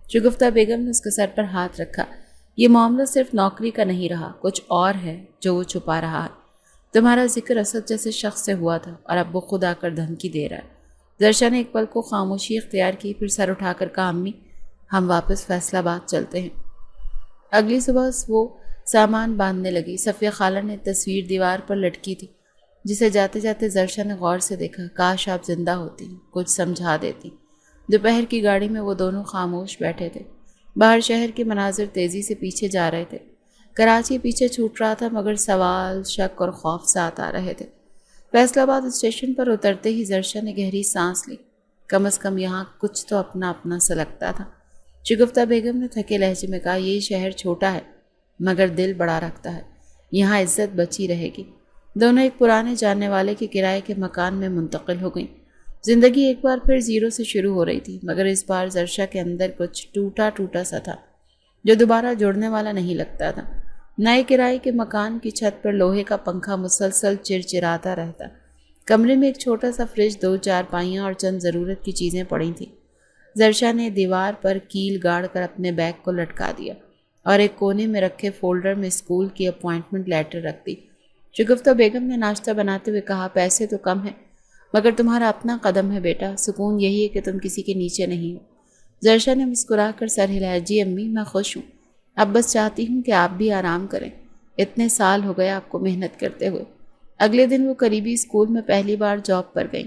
شگفتہ بیگم نے اس کے سر پر ہاتھ رکھا۔ یہ معاملہ صرف نوکری کا نہیں رہا، کچھ اور ہے جو وہ چھپا رہا ہے۔ تمہارا ذکر اسد جیسے شخص سے ہوا تھا اور اب وہ خود آ کر دھمکی دے رہا ہے۔ زرشا نے ایک پل کو خاموشی اختیار کی، پھر سر اٹھا کر کہا، امی ہم واپس فیصلہ باد چلتے ہیں۔ اگلی صبح وہ سامان باندھنے لگی۔ صفیہ خالہ نے تصویر دیوار پر لٹکی تھی جسے جاتے جاتے زرشا نے غور سے دیکھا۔ کاش آپ زندہ ہوتی، کچھ سمجھا دیتی۔ دوپہر کی گاڑی میں وہ دونوں خاموش بیٹھے تھے۔ باہر شہر کے مناظر تیزی سے پیچھے جا رہے تھے۔ کراچی پیچھے چھوٹ رہا تھا مگر سوال، شک اور خوف ساتھ آ رہے تھے۔ فیصلہ آباد اسٹیشن پر اترتے ہی زرشا نے گہری سانس لی۔ کم از کم یہاں کچھ تو اپنا اپنا سا لگتا تھا۔ شگفتہ بیگم نے تھکے لہجے میں کہا، یہ شہر چھوٹا ہے مگر دل بڑا رکھتا ہے، یہاں عزت بچی رہے گی۔ دونوں ایک پرانے جاننے والے کے کرائے کے مکان میں منتقل ہو گئیں۔ زندگی ایک بار پھر زیرو سے شروع ہو رہی تھی مگر اس بار زرشا کے اندر کچھ ٹوٹا ٹوٹا سا تھا جو دوبارہ جڑنے والا نہیں لگتا تھا۔ نئے کرائے کے مکان کی چھت پر لوہے کا پنکھا مسلسل چرچراتا رہتا۔ کمرے میں ایک چھوٹا سا فریج، 2 چارپائیاں اور چند ضرورت کی چیزیں پڑی تھیں۔ زرشا نے دیوار پر کیل گاڑ کر اپنے بیگ کو لٹکا دیا اور ایک کونے میں رکھے فولڈر میں اسکول کی اپوائنٹمنٹ لیٹر رکھ دی۔ شگفتہ بیگم نے ناشتہ بناتے ہوئے کہا، پیسے تو کم ہیں مگر تمہارا اپنا قدم ہے بیٹا، سکون یہی ہے کہ تم کسی کے نیچے نہیں ہو۔ زرشا نے مسکرا کر سر ہلایا، جی امی میں خوش ہوں، اب بس چاہتی ہوں کہ آپ بھی آرام کریں، اتنے سال ہو گئے آپ کو محنت کرتے ہوئے۔ اگلے دن وہ قریبی اسکول میں پہلی بار جاب پر گئیں۔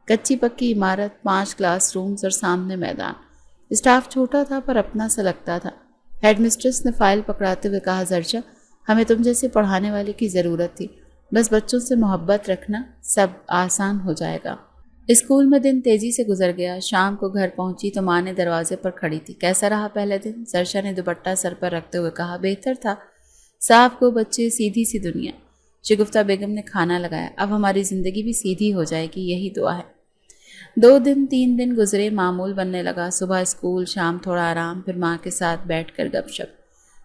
کچی پکی عمارت، 5 کلاس رومز اور سامنے میدان۔ اسٹاف چھوٹا تھا پر اپنا سا لگتا تھا۔ ہیڈ مسٹریس نے فائل پکڑاتے ہوئے کہا، زرشا، ہمیں تم جیسے پڑھانے والے کی ضرورت تھی، بس بچوں سے محبت رکھنا، سب آسان ہو جائے گا۔ اسکول میں دن تیزی سے گزر گیا۔ شام کو گھر پہنچی تو ماں نے دروازے پر کھڑی تھی۔ کیسا رہا پہلے دن؟ زرشا نے دوپٹہ سر پر رکھتے ہوئے کہا، بہتر تھا، صاف کو بچے، سیدھی سی دنیا۔ شگفتہ بیگم نے کھانا لگایا۔ اب ہماری زندگی بھی سیدھی ہو جائے گی، یہی دعا ہے۔ 2 دن 3 دن گزرے، معمول بننے لگا۔ صبح اسکول، شام تھوڑا آرام، پھر ماں کے ساتھ بیٹھ کر گپ شپ۔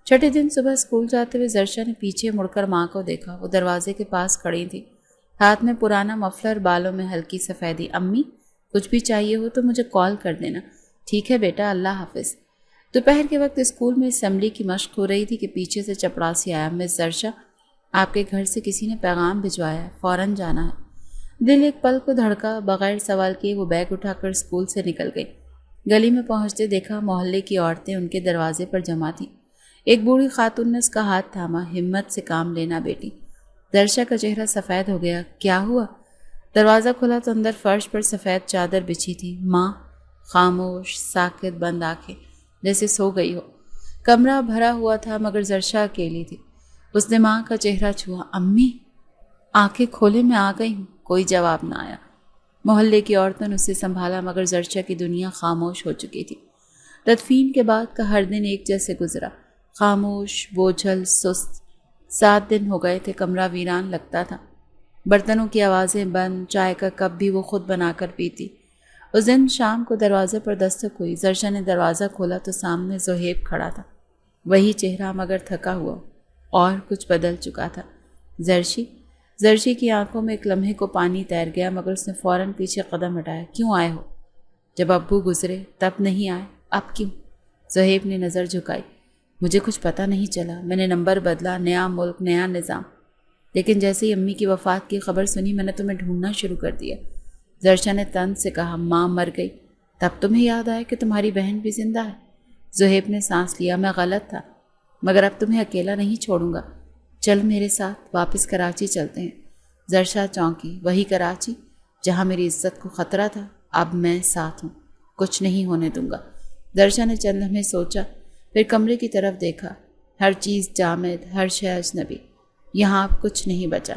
چھٹے دن صبح اسکول جاتے ہوئے زرشا نے پیچھے مڑ کر ماں کو دیکھا۔ وہ دروازے کے پاس کھڑی تھی، ہاتھ میں پرانا مفلر، بالوں میں ہلکی سفیدی۔ امی، کچھ بھی چاہیے ہو تو مجھے کال کر دینا۔ ٹھیک ہے بیٹا، اللہ حافظ۔ دوپہر کے وقت اسکول میں اسمبلی کی مشق ہو رہی تھی کہ پیچھے سے چپڑاسی آیا، مس زرشا، آپ کے گھر سے کسی نے پیغام بھجوایا ہے، فوراً جانا ہے۔ دل ایک پل کو دھڑکا، بغیر سوال کیے وہ بیگ اٹھا کر اسکول سے نکل گئی۔ گلی میں پہنچتے دیکھا محلے کی عورتیں ان کے دروازے پر جمع تھیں۔ ایک بوڑھی خاتون نے اس کا ہاتھ تھاما، ہمت سے کام لینا بیٹی۔ زرشا کا چہرہ سفید ہو گیا۔ کیا ہوا؟ دروازہ کھلا تو اندر فرش پر سفید چادر بچھی تھی۔ ماں خاموش، ساکت، بند آنکھیں، جیسے سو گئی ہو۔ کمرہ بھرا ہوا تھا مگر زرشا اکیلی تھی۔ اس نے ماں کا چہرہ چھوا۔ امی، آنکھیں کھولے، میں آ گئی ہوں۔ کوئی جواب نہ آیا۔ محلے کی عورتوں نے اسے سنبھالا مگر زرشا کی دنیا خاموش ہو چکی تھی۔ تدفین کے بعد کا ہر دن ایک جیسے گزرا، خاموش، بوجھل، سست۔ 7 دن ہو گئے تھے، کمرہ ویران لگتا تھا۔ برتنوں کی آوازیں بند، چائے کا کپ بھی وہ خود بنا کر پیتی۔ اس دن شام کو دروازے پر دستک ہوئی۔ زرشا نے دروازہ کھولا تو سامنے زہیب کھڑا تھا، وہی چہرہ مگر تھکا ہوا اور کچھ بدل چکا تھا۔ زرشی کی آنکھوں میں ایک لمحے کو پانی تیر گیا مگر اس نے فوراً پیچھے قدم ہٹایا۔ کیوں آئے ہو؟ جب ابو گزرے تب نہیں آئے، اب کیوں؟ زہیب نے نظر جھکائی۔ مجھے کچھ پتہ نہیں چلا، میں نے نمبر بدلا، نیا ملک، نیا نظام، لیکن جیسے ہی امی کی وفات کی خبر سنی میں نے تمہیں ڈھونڈنا شروع کر دیا۔ زرشا نے طنز سے کہا، ماں مر گئی تب تمہیں یاد آیا کہ تمہاری بہن بھی زندہ ہے؟ زہیب نے سانس لیا۔ میں غلط تھا مگر اب تمہیں اکیلا نہیں چھوڑوں گا، چل میرے ساتھ، واپس کراچی چلتے ہیں۔ زرشا چونکی۔ وہی کراچی جہاں میری عزت کو خطرہ تھا، اب میں ساتھ ہوں، کچھ نہیں ہونے دوں گا۔ زرشا نے چند لمحے سوچا، پھر کمرے کی طرف دیکھا۔ ہر چیز جامد، ہر شے اجنبی، یہاں اب کچھ نہیں بچا۔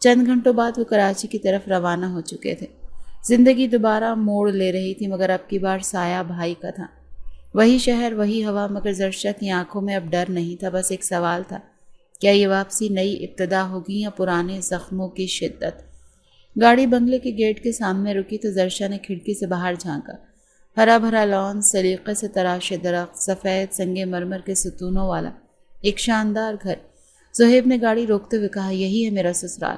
چند گھنٹوں بعد وہ کراچی کی طرف روانہ ہو چکے تھے۔ زندگی دوبارہ موڑ لے رہی تھی مگر اب کی بار سایہ بھائی کا تھا۔ وہی شہر، وہی ہوا، مگر زرشا کی آنکھوں میں اب ڈر نہیں تھا، بس ایک سوال تھا، کیا یہ واپسی نئی ابتدا ہوگی یا پرانے زخموں کی شدت؟ گاڑی بنگلے کے گیٹ کے سامنے رکی تو زرشا نے کھڑکی سے باہر جھانکا۔ ہرا بھرا لان، سلیقے سے تراشے درخت، سفید سنگ مرمر کے ستونوں والا ایک شاندار گھر۔ زہیب نے گاڑی روکتے ہوئے کہا، یہی ہے میرا سسرال،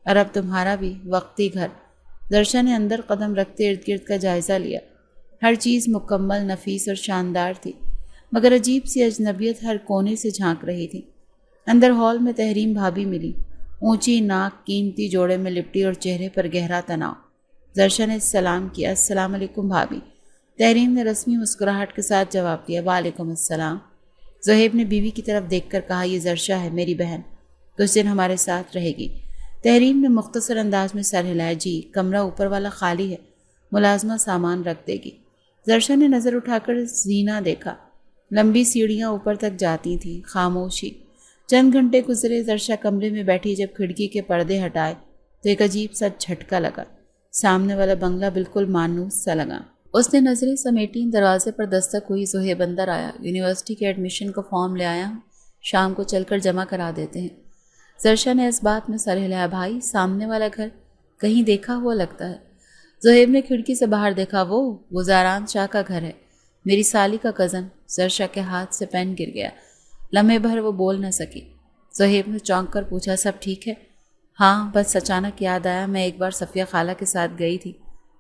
اور اب تمہارا بھی وقتی گھر۔ زرشا نے اندر قدم رکھتے ارد گرد کا جائزہ لیا۔ ہر چیز مکمل، نفیس اور شاندار تھی مگر عجیب سی اجنبیت ہر کونے سے جھانک رہی تھی۔ اندر ہال میں تحریم بھابی ملی، اونچی ناک، قیمتی جوڑے میں لپٹی اور چہرے پر گہرا تناؤ۔ زرشا نے سلام کیا، السلام علیکم بھابی۔ تحریم نے رسمی مسکراہٹ کے ساتھ جواب دیا، وعلیکم السلام۔ زہیب نے بیوی کی طرف دیکھ کر کہا، یہ زرشا ہے، میری بہن، کچھ دن ہمارے ساتھ رہے گی۔ تحریم نے مختصر انداز میں سر ہلایا، جی، کمرہ اوپر والا خالی ہے، ملازمہ سامان رکھ دے گی۔ زرشا نے نظر اٹھا کر زینہ دیکھا۔ لمبی سیڑھیاں اوپر تک جاتی تھیں، خاموشی۔ چند گھنٹے گزرے۔ زرشا کمرے میں بیٹھی جب کھڑکی کے پردے ہٹائے تو ایک عجیب سا جھٹکا لگا۔ سامنے والا بنگلہ بالکل مانوس سا لگا۔ اس نے نظریں سمیٹیں، دروازے پر دستک ہوئی۔ زہیب اندر آیا۔ یونیورسٹی کے ایڈمیشن کا فارم لے آیا ہوں، شام کو چل کر جمع کرا دیتے ہیں۔ زرشا نے اس بات میں سر ہلایا، بھائی، سامنے والا گھر کہیں دیکھا ہوا لگتا ہے۔ زہیب نے کھڑکی سے باہر دیکھا، وہ زاران شاہ کا گھر ہے، میری سالی کا کزن۔ زرشا کے ہاتھ سے پین گر گیا۔ لمحے بھر وہ بول نہ سکی۔ زہیب نے چونک کر پوچھا، سب ٹھیک ہے؟ ہاں، بس اچانک یاد آیا میں ایک بار صفیہ خالہ کے ساتھ گئی تھی،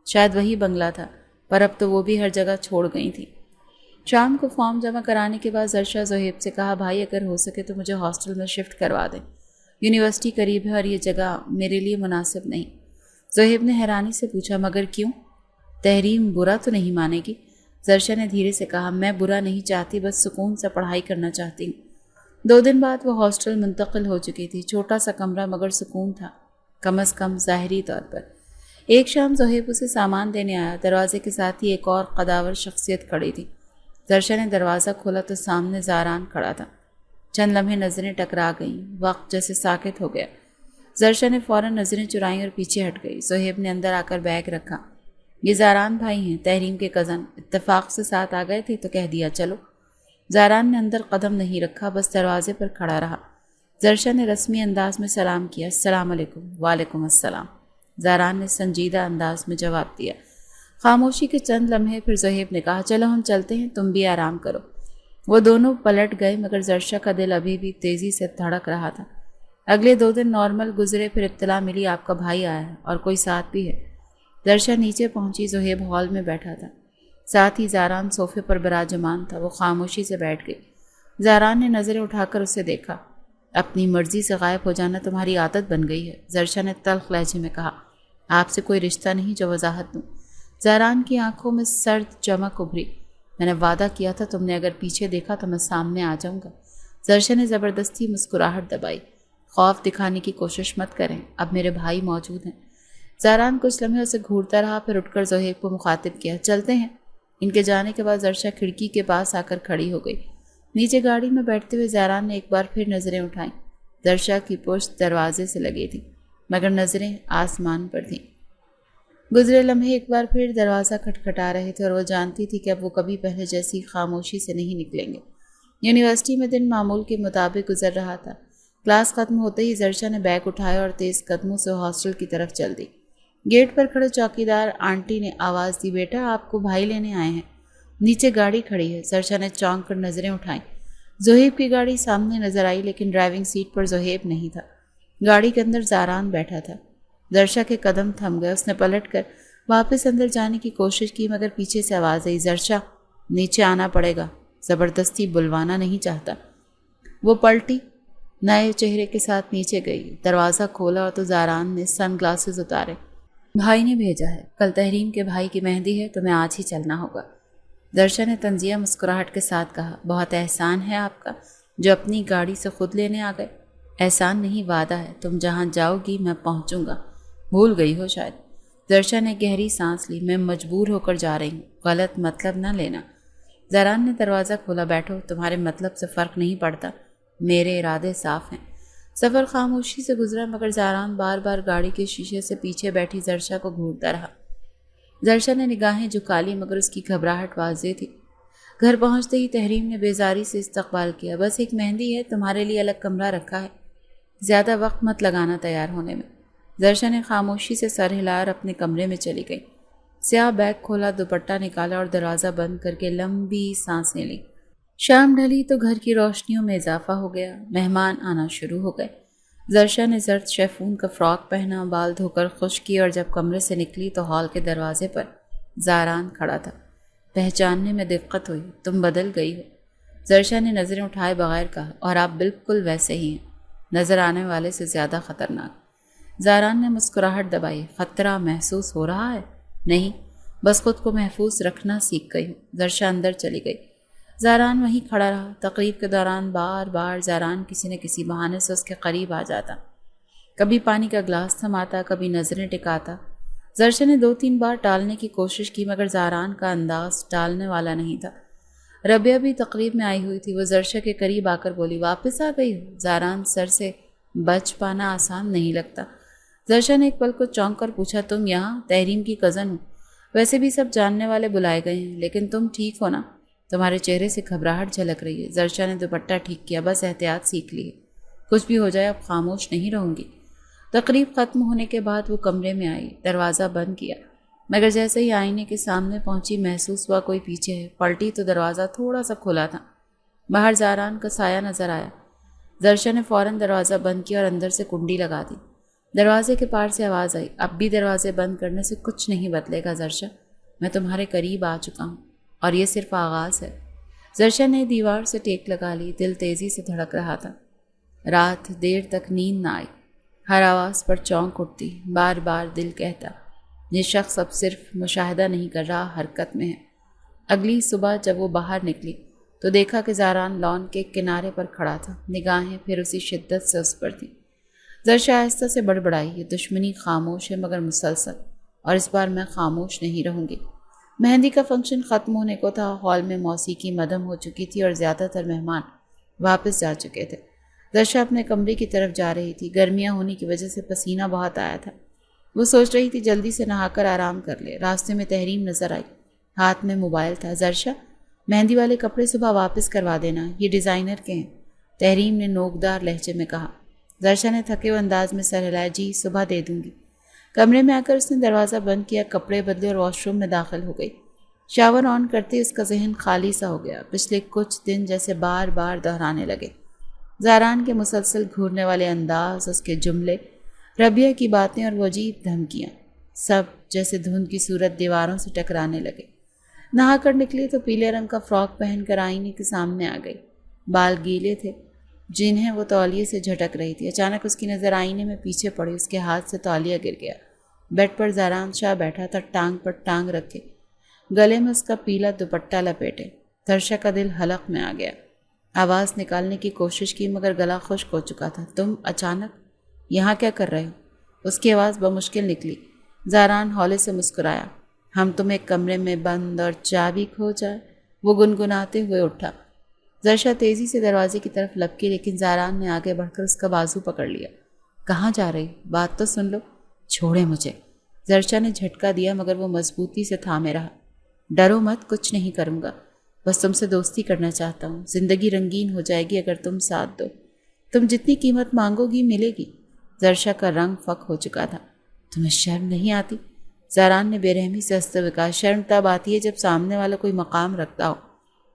شاید وہی بنگلہ تھا، پر اب تو وہ بھی ہر جگہ چھوڑ گئی تھی۔ شام کو فارم جمع کرانے کے بعد زرشا زہیب سے کہا، بھائی اگر ہو سکے تو مجھے ہاسٹل میں شفٹ کروا دیں، یونیورسٹی قریب ہے اور یہ جگہ میرے لیے مناسب نہیں۔ زہیب نے حیرانی سے پوچھا، مگر کیوں؟ تحریم برا تو نہیں مانے گی؟ زرشا نے دھیرے سے کہا، میں برا نہیں چاہتی، بس سکون سے پڑھائی کرنا چاہتی ہوں۔ 2 دن بعد وہ ہاسٹل منتقل ہو چکی تھی۔ چھوٹا سا کمرہ مگر سکون تھا، کم از کم ظاہری طور پر۔ ایک شام زہیب اسے سامان دینے آیا۔ دروازے کے ساتھ ہی ایک اور قداور شخصیت کھڑی تھی۔ زرشا نے دروازہ کھولا تو سامنے زاران کھڑا تھا۔ چند لمحے نظریں ٹکرا گئیں، وقت جیسے ساکت ہو گیا۔ زرشا نے فوراً نظریں چرائیں اور پیچھے ہٹ گئی۔ زہیب نے اندر آ کر بیگ رکھا۔ یہ زاران بھائی ہیں، تحریم کے کزن، اتفاق سے ساتھ آ گئے تھے تو کہہ دیا چلو۔ زاران نے اندر قدم نہیں رکھا، بس دروازے پر کھڑا رہا۔ زرشا نے رسمی انداز میں سلام کیا، السلام علیکم۔ وعلیکم السلام، زاران نے سنجیدہ انداز میں جواب دیا۔ خاموشی کے چند لمحے پھر زہیب نے کہا، چلو ہم چلتے ہیں، تم بھی آرام کرو۔ وہ دونوں پلٹ گئے مگر زرشا کا دل ابھی بھی تیزی سے دھڑک رہا تھا۔ اگلے 2 دن نارمل گزرے، پھر اطلاع ملی آپ کا بھائی آیا ہے اور کوئی ساتھ بھی ہے۔ زرشا نیچے پہنچی، زہیب ہال میں بیٹھا تھا، ساتھ ہی زاران صوفے پر براجمان تھا۔ وہ خاموشی سے بیٹھ گئی۔ زاران نے نظریں اٹھا کر اسے دیکھا۔ اپنی مرضی سے غائب ہو جانا تمہاری عادت بن گئی ہے، زرشا نے تلخ لہجے میں کہا۔ آپ سے کوئی رشتہ نہیں جو وضاحت دوں۔ زاران کی آنکھوں میں سرد چمک ابھری۔ میں نے وعدہ کیا تھا تم نے اگر پیچھے دیکھا تو میں سامنے آ جاؤں گا۔ زرشا نے زبردستی مسکراہٹ دبائی۔ خوف دکھانے کی کوشش مت کریں، اب میرے بھائی موجود ہیں۔ زاران کچھ لمحے اسے گھورتا رہا، پھر اٹھ کر زہیب کو مخاطب کیا، چلتے ہیں۔ ان کے جانے کے بعد زرشا کھڑکی کے پاس آ کر کھڑی ہو گئی۔ نیچے گاڑی میں بیٹھتے ہوئے زاران نے ایک بار پھر نظریں اٹھائیں۔ زرشا کی پشت دروازے سے لگی تھی مگر نظریں آسمان پر تھیں۔ گزرے لمحے ایک بار پھر دروازہ کھٹکھٹا رہے تھے اور وہ جانتی تھی کہ اب وہ کبھی پہلے جیسی خاموشی سے نہیں نکلیں گے۔ یونیورسٹی میں دن معمول کے مطابق گزر رہا تھا۔ کلاس ختم ہوتے ہی زرشا نے بیگ اٹھایا اور تیز قدموں سے ہاسٹل کی طرف چل دی۔ گیٹ پر کھڑے چوکیدار آنٹی نے آواز دی، بیٹا آپ کو بھائی لینے آئے ہیں، نیچے گاڑی کھڑی ہے۔ زرشا نے چونک کر نظریں اٹھائیں۔ زہیب کی گاڑی سامنے نظر آئی لیکن ڈرائیونگ سیٹ پر زہیب نہیں تھا۔ گاڑی کے اندر زاران بیٹھا تھا۔ زرشا کے قدم تھم گئے۔ اس نے پلٹ کر واپس اندر جانے کی کوشش کی مگر پیچھے سے آواز آئی، زرشا نیچے آنا پڑے گا، زبردستی بلوانا نہیں چاہتا۔ وہ پلٹی، نئے چہرے کے ساتھ نیچے گئی۔ دروازہ کھولا تو زاران نے سن گلاسز اتارے۔ بھائی نے بھیجا ہے، کل تحریم کے بھائی کی مہندی ہے، تمہیں آج ہی چلنا ہوگا۔ زرشا نے طنزیہ مسکراہٹ کے ساتھ کہا، بہت احسان ہے آپ کا جو اپنی گاڑی سے خود لینے آ گئے۔ احسان نہیں، وعدہ ہے، تم جہاں جاؤ گی میں پہنچوں گا، بھول گئی ہو شاید۔ زرشا نے گہری سانس لی، میں مجبور ہو کر جا رہی ہوں، غلط مطلب نہ لینا۔ زاران نے دروازہ کھولا، بیٹھو، تمہارے مطلب سے فرق نہیں پڑتا، میرے ارادے صاف ہیں۔ سفر خاموشی سے گزرا مگر زاران بار بار گاڑی کے شیشے سے پیچھے بیٹھی زرشا کو گھورتا رہا۔ زرشا نے نگاہیں جھکا لی مگر اس کی گھبراہٹ واضح تھی۔ گھر پہنچتے ہی تحریم نے بیزاری سے استقبال کیا، بس ایک مہندی ہے، تمہارے لیے الگ کمرہ رکھا ہے، زیادہ وقت مت لگانا تیار ہونے میں۔ زرشا نے خاموشی سے سر ہلا اور اپنے کمرے میں چلی گئی۔ سیاہ بیگ کھولا، دوپٹہ نکالا اور دروازہ بند کر کے لمبی سانسیں لی۔ شام ڈھلی تو گھر کی روشنیوں میں اضافہ ہو گیا، مہمان آنا شروع ہو گئے۔ زرشا نے زرد شیفون کا فراک پہنا، بال دھو کر خشک کیے اور جب کمرے سے نکلی تو ہال کے دروازے پر زاران کھڑا تھا۔ پہچاننے میں دقت ہوئی، تم بدل گئی ہو، زرشا نے نظریں اٹھائے بغیر کہا، اور آپ بالکل ویسے ہی ہیں، نظر آنے والے سے زیادہ خطرناک۔ زاران نے مسکراہٹ دبائی، خطرہ محسوس ہو رہا ہے؟ نہیں، بس خود کو محفوظ رکھنا سیکھ گئی ہوں۔ زرشا اندر چلی گئی۔ زاران وہیں کھڑا رہا۔ تقریب کے دوران بار بار زاران کسی نہ کسی بہانے سے اس کے قریب آ جاتا، کبھی پانی کا گلاس تھماتا، کبھی نظریں ٹکاتا۔ زرشا نے 2-3 بار ٹالنے کی کوشش کی مگر زاران کا انداز ٹالنے والا نہیں تھا۔ ربیہ بھی تقریب میں آئی ہوئی تھی، وہ زرشا کے قریب آ کر بولی، واپس آ گئی ہو؟ زاران سر سے بچ پانا آسان نہیں لگتا۔ زرشا نے ایک پل کو چونک کر پوچھا، تم یہاں؟ تحریم کی کزن ہوں، ویسے بھی سب جاننے والے بلائے گئے ہیں، لیکن تم ٹھیک ہو نا؟ تمہارے چہرے سے گھبراہٹ جھلک رہی ہے۔ زرشا نے دوپٹہ ٹھیک کیا، بس احتیاط سیکھ لی ہے، کچھ بھی ہو جائے اب خاموش نہیں رہوں گی۔ تقریب ختم ہونے کے بعد وہ کمرے میں آئی، دروازہ بند کیا مگر جیسے ہی آئینے کے سامنے پہنچی محسوس ہوا کوئی پیچھے ہے۔ پلٹی تو دروازہ تھوڑا سا کھلا تھا، باہر زاران کا سایہ نظر آیا۔ زرشا نے فوراً دروازہ بند کیا اور اندر سے کنڈی لگا دی۔ دروازے کے پار سے آواز آئی، اب بھی دروازے بند کرنے سے کچھ نہیں بدلے گا زرشا، میں تمہارے قریب آ چکا ہوں اور یہ صرف آغاز ہے۔ زرشا نے دیوار سے ٹیک لگا لی، دل تیزی سے دھڑک رہا تھا۔ رات دیر تک نیند نہ آئی، ہر آواز پر چونک اٹھتی، بار بار دل کہتا، یہ شخص اب صرف مشاہدہ نہیں کر رہا، حرکت میں ہے۔ اگلی صبح جب وہ باہر نکلی تو دیکھا کہ زاران لان کے کنارے پر کھڑا تھا، نگاہیں پھر اسی شدت سے اس پر تھیں۔ زرشا آہستہ سے بڑبڑائی، یہ دشمنی خاموش ہے مگر مسلسل، اور اس بار میں خاموش نہیں رہوں گی۔ مہندی کا فنکشن ختم ہونے کو تھا، ہال میں موسیقی مدھم ہو چکی تھی اور زیادہ تر مہمان واپس جا چکے تھے۔ زرشا اپنے کمرے کی طرف جا رہی تھی، گرمیاں ہونے کی وجہ سے پسینہ بہت آیا تھا۔ وہ سوچ رہی تھی جلدی سے نہا کر آرام کر لے۔ راستے میں تحریم نظر آئی، ہاتھ میں موبائل تھا۔ زرشا، مہندی والے کپڑے صبح واپس کروا دینا، یہ ڈیزائنر کے ہیں، تحریم نے نوکدار لہجے میں کہا۔ زرشا نے تھکے ہوئے انداز میں سر ہلایا، جی صبح دے دوں گی۔ کمرے میں آ کر اس نے دروازہ بند کیا، کپڑے بدلے اور واش روم میں داخل ہو گئی۔ شاور آن کرتے اس کا ذہن خالی سا ہو گیا، پچھلے کچھ دن جیسے بار بار دہرانے لگے۔ زاران کے مسلسل گھورنے والے انداز، اس کے جملے، ربیہ کی باتیں اور وہ عجیب دھمکیاں، سب جیسے دھند کی صورت دیواروں سے ٹکرانے لگے۔ نہا کر نکلی تو پیلے رنگ کا فراک پہن کر آئینے کے سامنے آ گئی۔ بال گیلے تھے جنہیں وہ تولیے سے جھٹک رہی تھی۔ اچانک اس کی نظر آئینے میں پیچھے پڑی، اس کے ہاتھ سے تولیہ گر گیا۔ بیڈ پر زاران شاہ بیٹھا تھا، ٹانگ پر ٹانگ رکھے، گلے میں اس کا پیلا دوپٹہ لپیٹے۔ زرشا کا دل حلق میں آ گیا۔ آواز نکالنے کی کوشش کی مگر گلا خشک ہو چکا تھا۔ تم اچانک یہاں کیا کر رہے ہو؟ اس کی آواز بمشکل نکلی۔ زاران ہولے سے مسکرایا۔ ہم تم ایک کمرے میں بند اور چابی کھو جائے، وہ گنگناتے ہوئے اٹھا۔ زرشا تیزی سے دروازے کی طرف لپکی، لیکن زاران نے آگے بڑھ کر اس کا بازو پکڑ لیا۔ کہاں جا رہی؟ بات تو سن لو۔ چھوڑے مجھے، زرشا نے جھٹکا دیا مگر وہ مضبوطی سے تھامے رہا۔ ڈرو مت، کچھ نہیں کروں گا، بس تم سے دوستی کرنا چاہتا ہوں۔ زندگی رنگین ہو جائے گی اگر تم ساتھ دو۔ تم جتنی قیمت مانگو گی ملے گی۔ زرشا کا رنگ فک ہو چکا تھا۔ تمہیں شرم نہیں آتی؟ زاران نے بے رحمی سے ہنستے ہوئے کہا۔ شرم تب آتی ہے جب سامنے والا کوئی مقام رکھتا ہو۔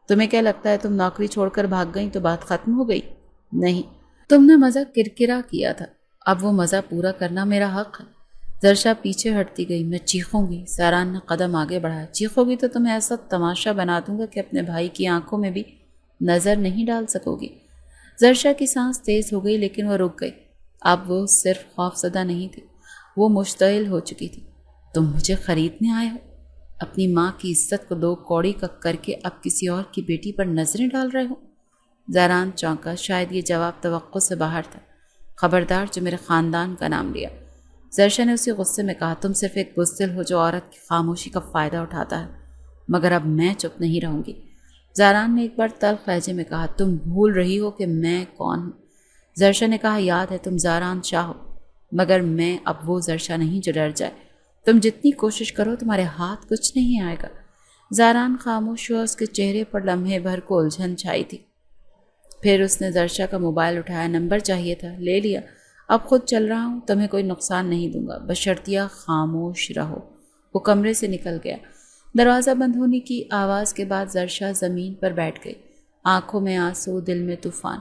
تمہیں کیا لگتا ہے تم نوکری چھوڑ کر بھاگ گئی تو بات ختم ہو گئی؟ نہیں، تم نے مزہ کرکرا کیا تھا، اب وہ مزہ پورا کرنا میرا حق ہے۔ زرشا پیچھے ہٹتی گئی۔ میں چیخوں گی، زاران نے قدم آگے بڑھایا۔ چیخو گی تو تمہیں ایسا تماشا بنا دوں گا کہ اپنے بھائی کی آنکھوں میں بھی نظر نہیں ڈال سکو گی۔ زرشا کی سانس تیز ہو گئی لیکن وہ رک گئی۔ اب وہ صرف خوفزدہ نہیں تھی، وہ مشتعل ہو چکی تھی۔ تم مجھے خریدنے آئے ہو؟ اپنی ماں کی عزت کو دو کوڑی کا کر کے اب کسی اور کی بیٹی پر نظریں ڈال رہے ہو؟ زاران چونکا، شاید یہ جواب توقع سے باہر تھا۔ خبردار جو میرے خاندان کا نام لیا۔ زرشا نے اسی غصے میں کہا۔ تم صرف ایک بزدل ہو جو عورت کی خاموشی کا فائدہ اٹھاتا ہے، مگر اب میں چپ نہیں رہوں گی۔ زاران نے ایک بار تلخ لہجے میں کہا۔ تم بھول رہی ہو کہ میں کون ہوں۔ زرشا نے کہا۔ یاد ہے، تم زاران شاہ ہو، مگر میں اب وہ زرشا نہیں جو ڈر جائے۔ تم جتنی کوشش کرو تمہارے ہاتھ کچھ نہیں آئے گا۔ زاران خاموش ہوا، اس کے چہرے پر لمحے بھر کو الجھن چھائی تھی۔ پھر اس نے زرشا کا موبائل اٹھایا۔ نمبر چاہیے تھا، لے لیا، اب خود چل رہا ہوں، تمہیں کوئی نقصان نہیں دوں گا، بشرطیہ خاموش رہو۔ وہ کمرے سے نکل گیا۔ دروازہ بند ہونے کی آواز کے بعد زرشا زمین پر بیٹھ گئی، آنکھوں میں آنسو، دل میں طوفان۔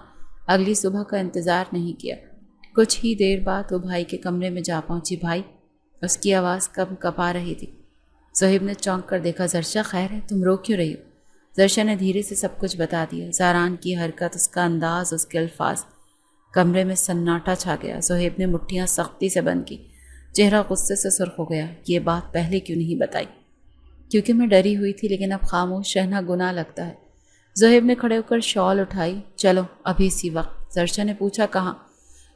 اگلی صبح کا انتظار نہیں کیا۔ کچھ ہی دیر بعد وہ بھائی کے کمرے میں جا پہنچی۔ بھائی، اس کی آواز کم کپا رہی تھی۔ صہیب نے چونک کر دیکھا۔ زرشا خیر ہے؟ تم رو کیوں رہی ہو؟ زرشا نے دھیرے سے سب کچھ بتا دیا، زاران کی حرکت، اس کا انداز، اس کے الفاظ۔ کمرے میں سناٹا چھا گیا۔ صہیب نے مٹھیاں سختی سے بند کی، چہرہ غصے سے سرخ ہو گیا۔ یہ بات پہلے کیوں نہیں بتائی؟ کیونکہ میں ڈری ہوئی تھی، لیکن اب خاموش رہنا گناہ لگتا ہے۔ صہیب نے کھڑے ہو کر شال اٹھائی۔ چلو ابھی اسی وقت۔ زرشا نے پوچھا کہاں؟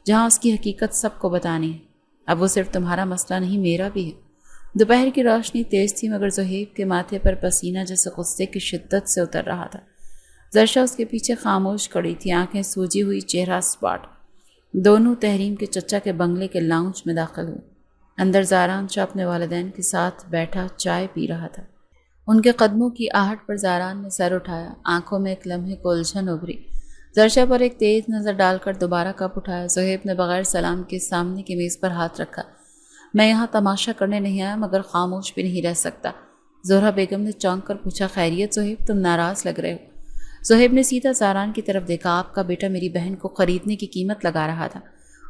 جہاں اس کی حقیقت سب کو بتانی ہے۔ اب وہ صرف تمہارا مسئلہ نہیں، میرا بھی ہے۔ دوپہر کی روشنی تیز تھی مگر صہیب کے ماتھے پر پسینہ جیسے غصے کی شدت سے اتر رہا تھا۔ زرشا اس کے پیچھے خاموش کھڑی تھی، آنکھیں سوجی ہوئی، چہرہ اسپاٹ۔ دونوں تحریم کے چچا کے بنگلے کے لاؤنج میں داخل ہوئے۔ اندر زاران شاہ اپنے والدین کے ساتھ بیٹھا چائے پی رہا تھا۔ ان کے قدموں کی آہٹ پر زاران نے سر اٹھایا، آنکھوں میں ایک لمحے کو الجھن ابھری۔ زرشا پر ایک تیز نظر ڈال کر دوبارہ کپ اٹھایا۔ صہیب نے بغیر سلام کے سامنے کی میز پر ہاتھ رکھا۔ میں یہاں تماشا کرنے نہیں آیا مگر خاموش بھی نہیں رہ سکتا۔ زہرا بیگم نے چونک کر پوچھا خیریت صہیب؟ تم ناراض لگ رہے ہو۔ صہیب نے سیدھا زاران کی طرف دیکھا۔ آپ کا بیٹا میری بہن کو خریدنے کی قیمت لگا رہا تھا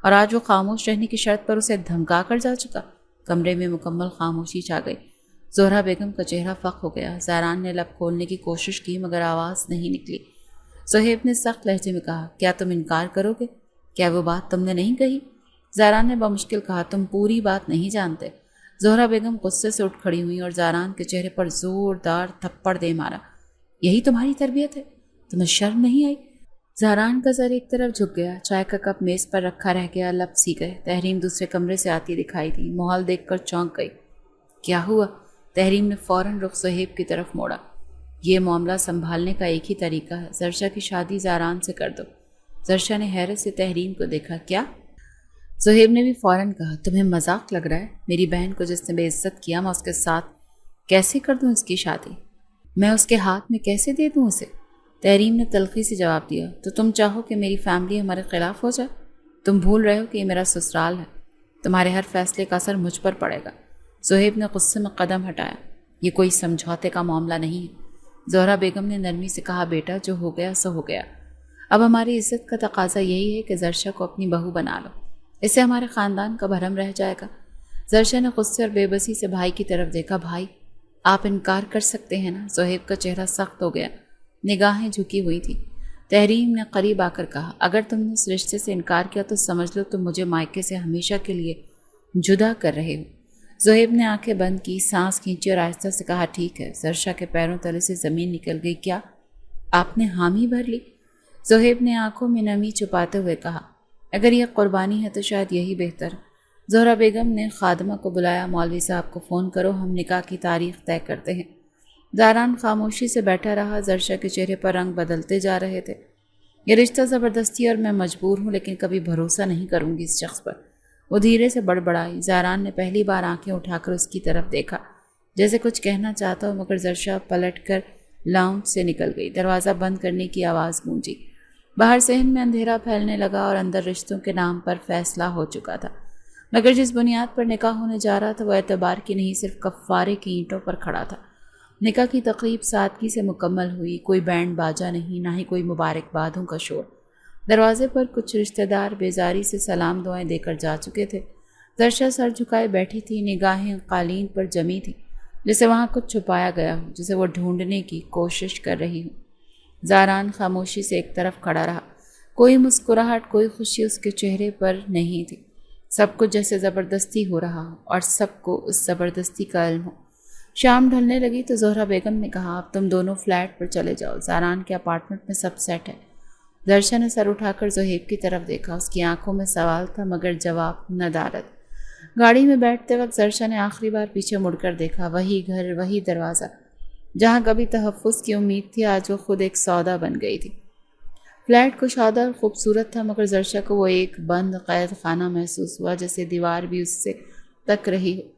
اور آج وہ خاموش رہنے کی شرط پر اسے دھمکا کر جا چکا۔ کمرے میں مکمل خاموشی چھا گئی۔ زہرا بیگم کا چہرہ فق ہو گیا۔ زاران نے لب کھولنے کی کوشش کی مگر آواز نہیں نکلی۔ صہیب نے سخت لہجے میں کہا کیا تم انکار کرو گے؟ کیا وہ بات تم نے نہیں کہی؟ زاران نے بمشکل کہا تم پوری بات نہیں جانتے۔ زہرا بیگم غصے سے اٹھ کھڑی ہوئی اور زاران کے چہرے پر زوردار تھپڑ دے مارا۔ یہی تمہاری تربیت ہے؟ تمہیں شرم نہیں آئی؟ زاران کا سر ایک طرف جھک گیا، چائے کا کپ میز پر رکھا رہ گیا، لب سی گئے۔ تحریم دوسرے کمرے سے آتی دکھائی دی، ماحول دیکھ کر چونک گئی۔ کیا ہوا؟ تحریم نے فوراً رخ صہیب کی طرف موڑا۔ یہ معاملہ سنبھالنے کا ایک ہی طریقہ ہے، زرشا کی شادی زاران سے کر دو۔ زرشا نے حیرت سے تحریم کو دیکھا۔ کیا؟ صہیب نے بھی فوراً کہا، تمہیں مذاق لگ رہا ہے؟ میری بہن کو جس نے بے عزت کیا، میں اس کے ساتھ کیسے کر دوں اس کی شادی؟ میں اس کے ہاتھ میں کیسے دے دوں اسے؟ تحریم نے تلخی سے جواب دیا، تو تم چاہو کہ میری فیملی ہمارے خلاف ہو جائے؟ تم بھول رہے ہو کہ یہ میرا سسرال ہے، تمہارے ہر فیصلے کا اثر مجھ پر پڑے گا۔ صہیب نے غصے میں قدم ہٹایا۔ یہ کوئی سمجھوتے کا معاملہ نہیں ہے۔ زہرا بیگم نے نرمی سے کہا، بیٹا جو ہو گیا سو ہو گیا، اب ہماری عزت کا تقاضا یہی ہے کہ زرشا کو اپنی بہو بنا لو، اس سے ہمارے خاندان کا بھرم رہ جائے گا۔ زرشا نے غصے اور بے بسی سے بھائی کی طرف دیکھا۔ بھائی، آپ انکار کر سکتے ہیں نا؟ صہیب کا چہرہ سخت ہو گیا، نگاہیں جھکی ہوئی تھی۔ تحریم نے قریب آ کر کہا، اگر تم نے اس رشتے سے انکار کیا تو سمجھ لو تم مجھے مائکے سے ہمیشہ کے لیے جدا کر رہے ہو۔ صہیب نے آنکھیں بند کی، سانس کھینچی اور آہستہ سے کہا، ٹھیک ہے۔ زرشا کے پیروں تلے سے زمین نکل گئی۔ کیا آپ نے حامی بھر لی؟ صہیب نے آنکھوں میں نمی چھپاتے ہوئے کہا، اگر یہ قربانی ہے تو شاید یہی بہتر۔ زہرا بیگم نے خادمہ کو بلایا، مولوی صاحب کو فون کرو، ہم نکاح کی تاریخ طے کرتے ہیں۔ زاران خاموشی سے بیٹھا رہا، زرشا کے چہرے پر رنگ بدلتے جا رہے تھے۔ یہ رشتہ زبردستی اور میں مجبور ہوں، لیکن کبھی بھروسہ نہیں کروں گی اس شخص پر۔ وہ دھیرے سے بڑبڑائی۔ زاران نے پہلی بار آنکھیں اٹھا کر اس کی طرف دیکھا، جیسے کچھ کہنا چاہتا ہو، مگر زرشا پلٹ کر لاؤنج سے نکل گئی۔ دروازہ بند کرنے کی آواز گونجی۔ باہر صحن میں اندھیرا پھیلنے لگا اور اندر رشتوں کے نام پر فیصلہ ہو چکا تھا، مگر جس بنیاد پر نکاح ہونے جا رہا تھا وہ اعتبار کی نہیں، صرف کفارے کی اینٹوں پر کھڑا تھا۔ نکاح کی تقریب سادگی سے مکمل ہوئی، کوئی بینڈ باجا نہیں، نہ ہی کوئی مبارکبادوں کا شور۔ دروازے پر کچھ رشتہ دار بیزاری سے سلام دعائیں دے کر جا چکے تھے۔ زرشا سر جھکائے بیٹھی تھی، نگاہیں قالین پر جمی تھی، جسے وہاں کچھ چھپایا گیا ہو، جسے وہ ڈھونڈنے کی کوشش کر رہی ہوں۔ زاران خاموشی سے ایک طرف کھڑا رہا، کوئی مسکراہٹ، کوئی خوشی اس کے چہرے پر نہیں تھی۔ سب کچھ جیسے زبردستی ہو رہا ہو اور سب کو اس زبردستی کا علم ہو۔ شام ڈھلنے لگی تو زہرا بیگم نے کہا، اب تم دونوں فلیٹ پر چلے جاؤ، زاران کے اپارٹمنٹ میں سب سیٹ ہے۔ زرشا نے سر اٹھا کر زہیب کی طرف دیکھا، اس کی آنکھوں میں سوال تھا مگر جواب ندارت۔ گاڑی میں بیٹھتے وقت زرشا نے آخری بار پیچھے مڑ کر دیکھا، وہی گھر، وہی دروازہ، جہاں کبھی تحفظ کی امید تھی آج وہ خود ایک سودا بن گئی تھی۔ فلیٹ کشادہ اور خوبصورت تھا مگر زرشا کو وہ ایک بند قید خانہ محسوس ہوا، جیسے دیوار بھی اس سے تک رہی ہو۔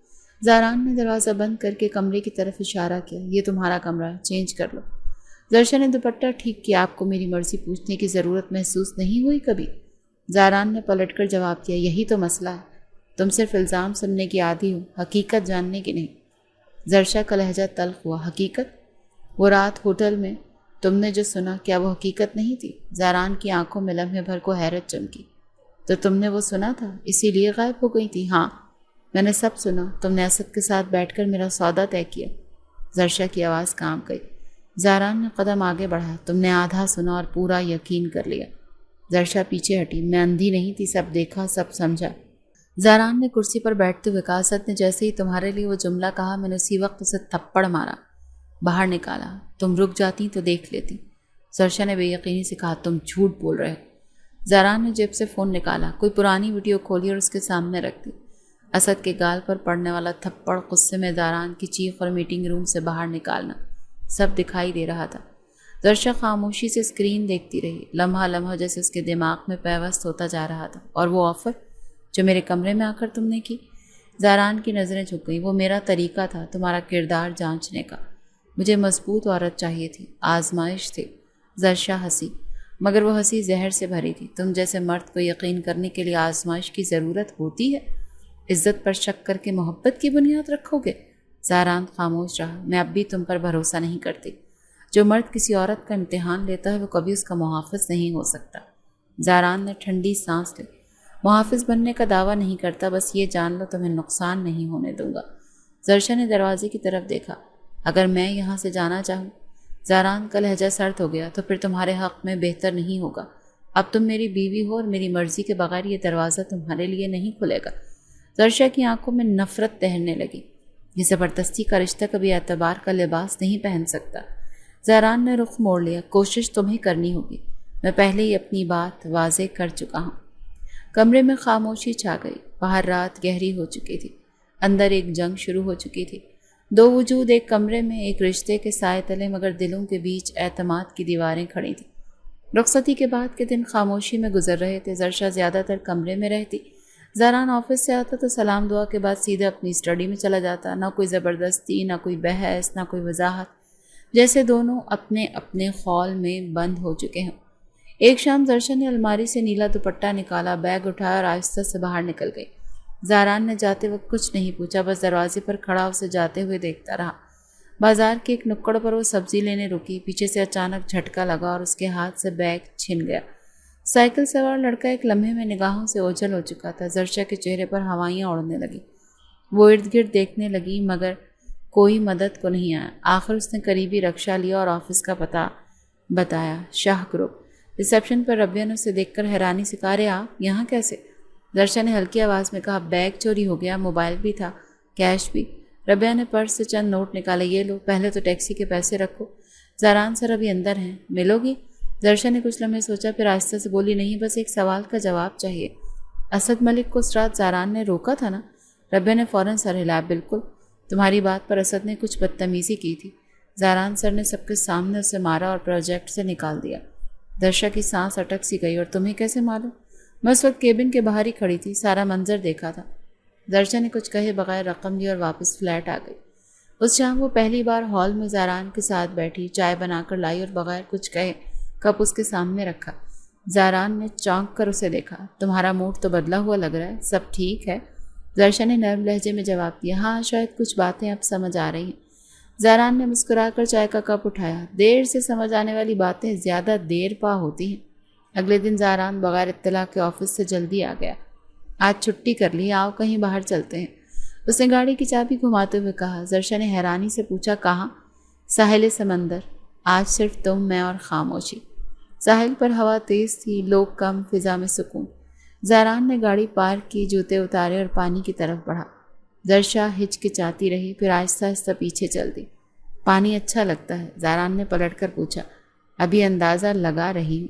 زاران نے دروازہ بند کر کے کمرے کی طرف اشارہ کیا، یہ تمہارا کمرہ ہے، چینج کر لو۔ زرشا نے دوپٹہ ٹھیک کیا، آپ کو میری مرضی پوچھنے کی ضرورت محسوس نہیں ہوئی کبھی؟ زاران نے پلٹ کر جواب دیا، یہی تو مسئلہ ہے، تم صرف الزام سننے کی عادی ہو، حقیقت جاننے کی نہیں۔ زرشا کا لہجہ تلخ ہوا، حقیقت؟ وہ رات ہوٹل میں تم نے جو سنا، کیا وہ حقیقت نہیں تھی؟ زاران کی آنکھوں میں لمحے بھر کو حیرت چمکی۔ تو تم نے وہ سنا تھا، اسی لیے غائب ہو گئی تھی؟ ہاں، میں نے سب سنا، تم نے اسد کے ساتھ بیٹھ کر میرا سودا طے کیا۔ زرشا کی آواز کانپ گئی۔ زاران نے قدم آگے بڑھا، تم نے آدھا سنا اور پورا یقین کر لیا۔ زرشا پیچھے ہٹی، میں اندھی نہیں تھی، سب دیکھا، سب سمجھا۔ زاران نے کرسی پر بیٹھتے ہوئے کہا، اسد نے جیسے ہی تمہارے لیے وہ جملہ کہا، میں نے اسی وقت اسے تھپڑ مارا، باہر نکالا، تم رک جاتی تو دیکھ لیتی۔ زرشا نے بے یقینی سے کہا، تم جھوٹ بول رہے ہو۔ زاران نے جیب سے فون نکالا، کوئی پرانی ویڈیو کھولی اور اس کے سامنے رکھ دی۔ اسد کے گال پر پڑنے والا تھپڑ، غصے میں زاران کی چیخ اور میٹنگ روم سے باہر نکالنا، سب دکھائی دے رہا تھا۔ زرشا خاموشی سے اسکرین دیکھتی رہی، لمحہ لمحہ جیسے اس کے دماغ میں پیوست ہوتا جا رہا تھا۔ اور وہ آفر جو میرے کمرے میں آ کر تم نے کی؟ زاران کی نظریں جھک گئیں، وہ میرا طریقہ تھا تمہارا کردار جانچنے کا۔ مجھے مضبوط عورت چاہیے تھی، آزمائش تھی۔ زرشا ہنسی، مگر وہ ہنسی زہر سے بھری تھی۔ تم جیسے مرد کو یقین کرنے کے لیے آزمائش کی ضرورت ہوتی ہے؟ عزت پر شک کر کے محبت کی بنیاد رکھو گے؟ زاران خاموش رہا، میں اب بھی تم پر بھروسہ نہیں کرتی۔ جو مرد کسی عورت کا امتحان لیتا ہے وہ کبھی اس کا محافظ نہیں ہو سکتا۔ زاران نے ٹھنڈی سانس لی، محافظ بننے کا دعویٰ نہیں کرتا، بس یہ جان لو تمہیں نقصان نہیں ہونے دوں گا۔ زرشا نے دروازے کی طرف دیکھا، اگر میں یہاں سے جانا چاہوں؟ زاران کا لہجہ سرد ہو گیا، تو پھر تمہارے حق میں بہتر نہیں ہوگا۔ اب تم میری بیوی ہو اور میری مرضی کے بغیر یہ دروازہ تمہارے لیے نہیں کھلے گا۔ زرشا کی آنکھوں میں نفرت تہرنے لگی۔ یہ زبردستی کا رشتہ کبھی اعتبار کا لباس نہیں پہن سکتا۔ زاران نے رخ موڑ لیا۔ کوشش تمہیں کرنی ہوگی، میں پہلے ہی اپنی بات واضح کر چکا ہوں۔ کمرے میں خاموشی چھا گئی۔ باہر رات گہری ہو چکی تھی، اندر ایک جنگ شروع ہو چکی تھی۔ دو وجود ایک کمرے میں، ایک رشتے کے سائے تلے، مگر دلوں کے بیچ اعتماد کی دیواریں کھڑی تھیں۔ رخصتی کے بعد کے دن خاموشی میں گزر رہے تھے۔ زرشا زیادہ تر کمرے میں رہتی۔ زاران آفس سے آتا تو سلام دعا کے بعد سیدھے اپنی اسٹڈی میں چلا جاتا۔ نہ کوئی زبردستی، نہ کوئی بحث، نہ کوئی وضاحت، جیسے دونوں اپنے اپنے خول میں بند ہو چکے ہیں۔ ایک شام زرشا نے الماری سے نیلا دوپٹہ نکالا، بیگ اٹھایا اور آہستہ سے باہر نکل گئی۔ زاران نے جاتے وقت کچھ نہیں پوچھا، بس دروازے پر کھڑا اسے جاتے ہوئے دیکھتا رہا۔ بازار کے ایک نکڑ پر وہ سبزی لینے رکی۔ پیچھے سے اچانک جھٹکا لگا اور اس کے ہاتھ سے بیگ چھن گیا۔ سائیکل سوار لڑکا ایک لمحے میں نگاہوں سے اوجھل ہو چکا تھا۔ زرشا کے چہرے پر ہوائیاں اڑنے لگیں۔ وہ ارد گرد دیکھنے لگی مگر کوئی مدد کو نہیں آیا۔ آخر اس نے قریبی رکشہ لیا اور آفس کا پتہ بتایا، شاہ گروپ۔ ریسیپشن پر ربیہ نے اسے دیکھ کر حیرانی سے کہا، آپ یہاں کیسے؟ زرشا نے ہلکی آواز میں کہا، بیگ چوری ہو گیا، موبائل بھی تھا، کیش بھی۔ ربیہ نے پرس سے چند نوٹ نکالے، یہ لو، پہلے تو ٹیکسی کے پیسے رکھو۔ زاران سر ابھی اندر ہیں، ملو گی؟ زرشا نے کچھ لمحے سوچا، پھر آہستہ سے بولی، نہیں، بس ایک سوال کا جواب چاہیے۔ اسد ملک کو اس رات زاران نے روکا تھا نا؟ ربیہ نے فوراً سر ہلایا، بالکل، تمہاری بات پر اسد نے کچھ بدتمیزی کی تھی۔ زاران سر نے سب کے سامنے اسے مارا اور پروجیکٹ سے نکال دیا۔ زرشا کی سانس اٹک سی گئی، اور تمہیں کیسے معلوم؟ میں اس وقت کیبن کے باہر ہی کھڑی تھی، سارا منظر دیکھا تھا۔ زرشا نے کچھ کہے بغیر رقم لی اور واپس فلیٹ آ گئی۔ اس شام وہ پہلی بار ہال میں زاران کے ساتھ بیٹھی، چائے بنا کر لائی اور بغیر کچھ کہے کپ اس کے سامنے رکھا۔ زاران نے چونک کر اسے دیکھا۔ تمہارا موڈ تو بدلا ہوا لگ رہا ہے، سب ٹھیک ہے؟ زرشا نے نرم لہجے میں جواب دیا، ہاں، شاید کچھ باتیں اب سمجھ آ رہی ہیں۔ زاران نے مسکرا کر چائے کا کپ اٹھایا، دیر سے سمجھ آنے والی باتیں زیادہ دیر پا ہوتی ہیں۔ اگلے دن زاران بغیر اطلاع کے آفس سے جلدی آ گیا۔ آج چھٹی کر لی، آؤ کہیں باہر چلتے ہیں، اس نے گاڑی کی چابی گھماتے ہوئے کہا۔ زرشا نے حیرانی سے پوچھا، کہاں؟ ساحل سمندر، آج صرف تم، میں اور خاموشی۔ ساحل پر ہوا تیز تھی، لوگ کم، فضا میں سکون۔ زاران نے گاڑی پارک کی، جوتے اتارے اور پانی کی طرف بڑھا۔ زرشا ہچکچاتی رہی، پھر آہستہ آہستہ پیچھے چل دی۔ پانی اچھا لگتا ہے؟ زاران نے پلٹ کر پوچھا۔ ابھی اندازہ لگا رہی ہوں۔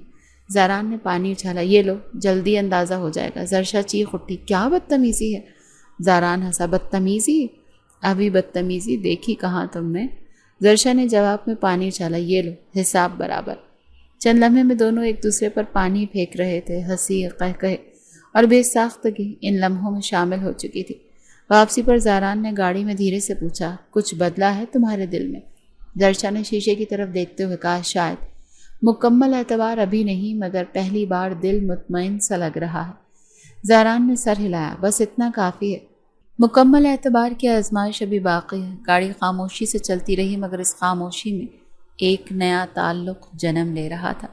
زاران نے پانی اچھالا، یہ لو، جلدی اندازہ ہو جائے گا۔ زرشا چیخ اٹھی، کیا بدتمیزی ہے؟ زاران ہنسا، بدتمیزی؟ ابھی بدتمیزی دیکھی کہاں تم نے؟ زرشا نے جواب میں پانی اچھالا، یہ لو، حساب برابر۔ چند لمحے میں دونوں ایک دوسرے پر پانی پھینک رہے تھے، ہنسی، قہقہے اور بے ساختگی ان لمحوں میں شامل ہو چکی تھی۔ واپسی پر زاران نے گاڑی میں دھیرے سے پوچھا، کچھ بدلا ہے تمہارے دل میں؟ زرشا نے شیشے کی طرف دیکھتے ہوئے کہا، شاید، مکمل اعتبار ابھی نہیں، مگر پہلی بار دل مطمئن سا لگ رہا ہے۔ زاران نے سر ہلایا، بس اتنا کافی ہے، مکمل اعتبار کی آزمائش ابھی باقی ہے۔ گاڑی خاموشی سے چلتی رہی، مگر اس خاموشی میں ایک نیا تعلق جنم لے رہا تھا۔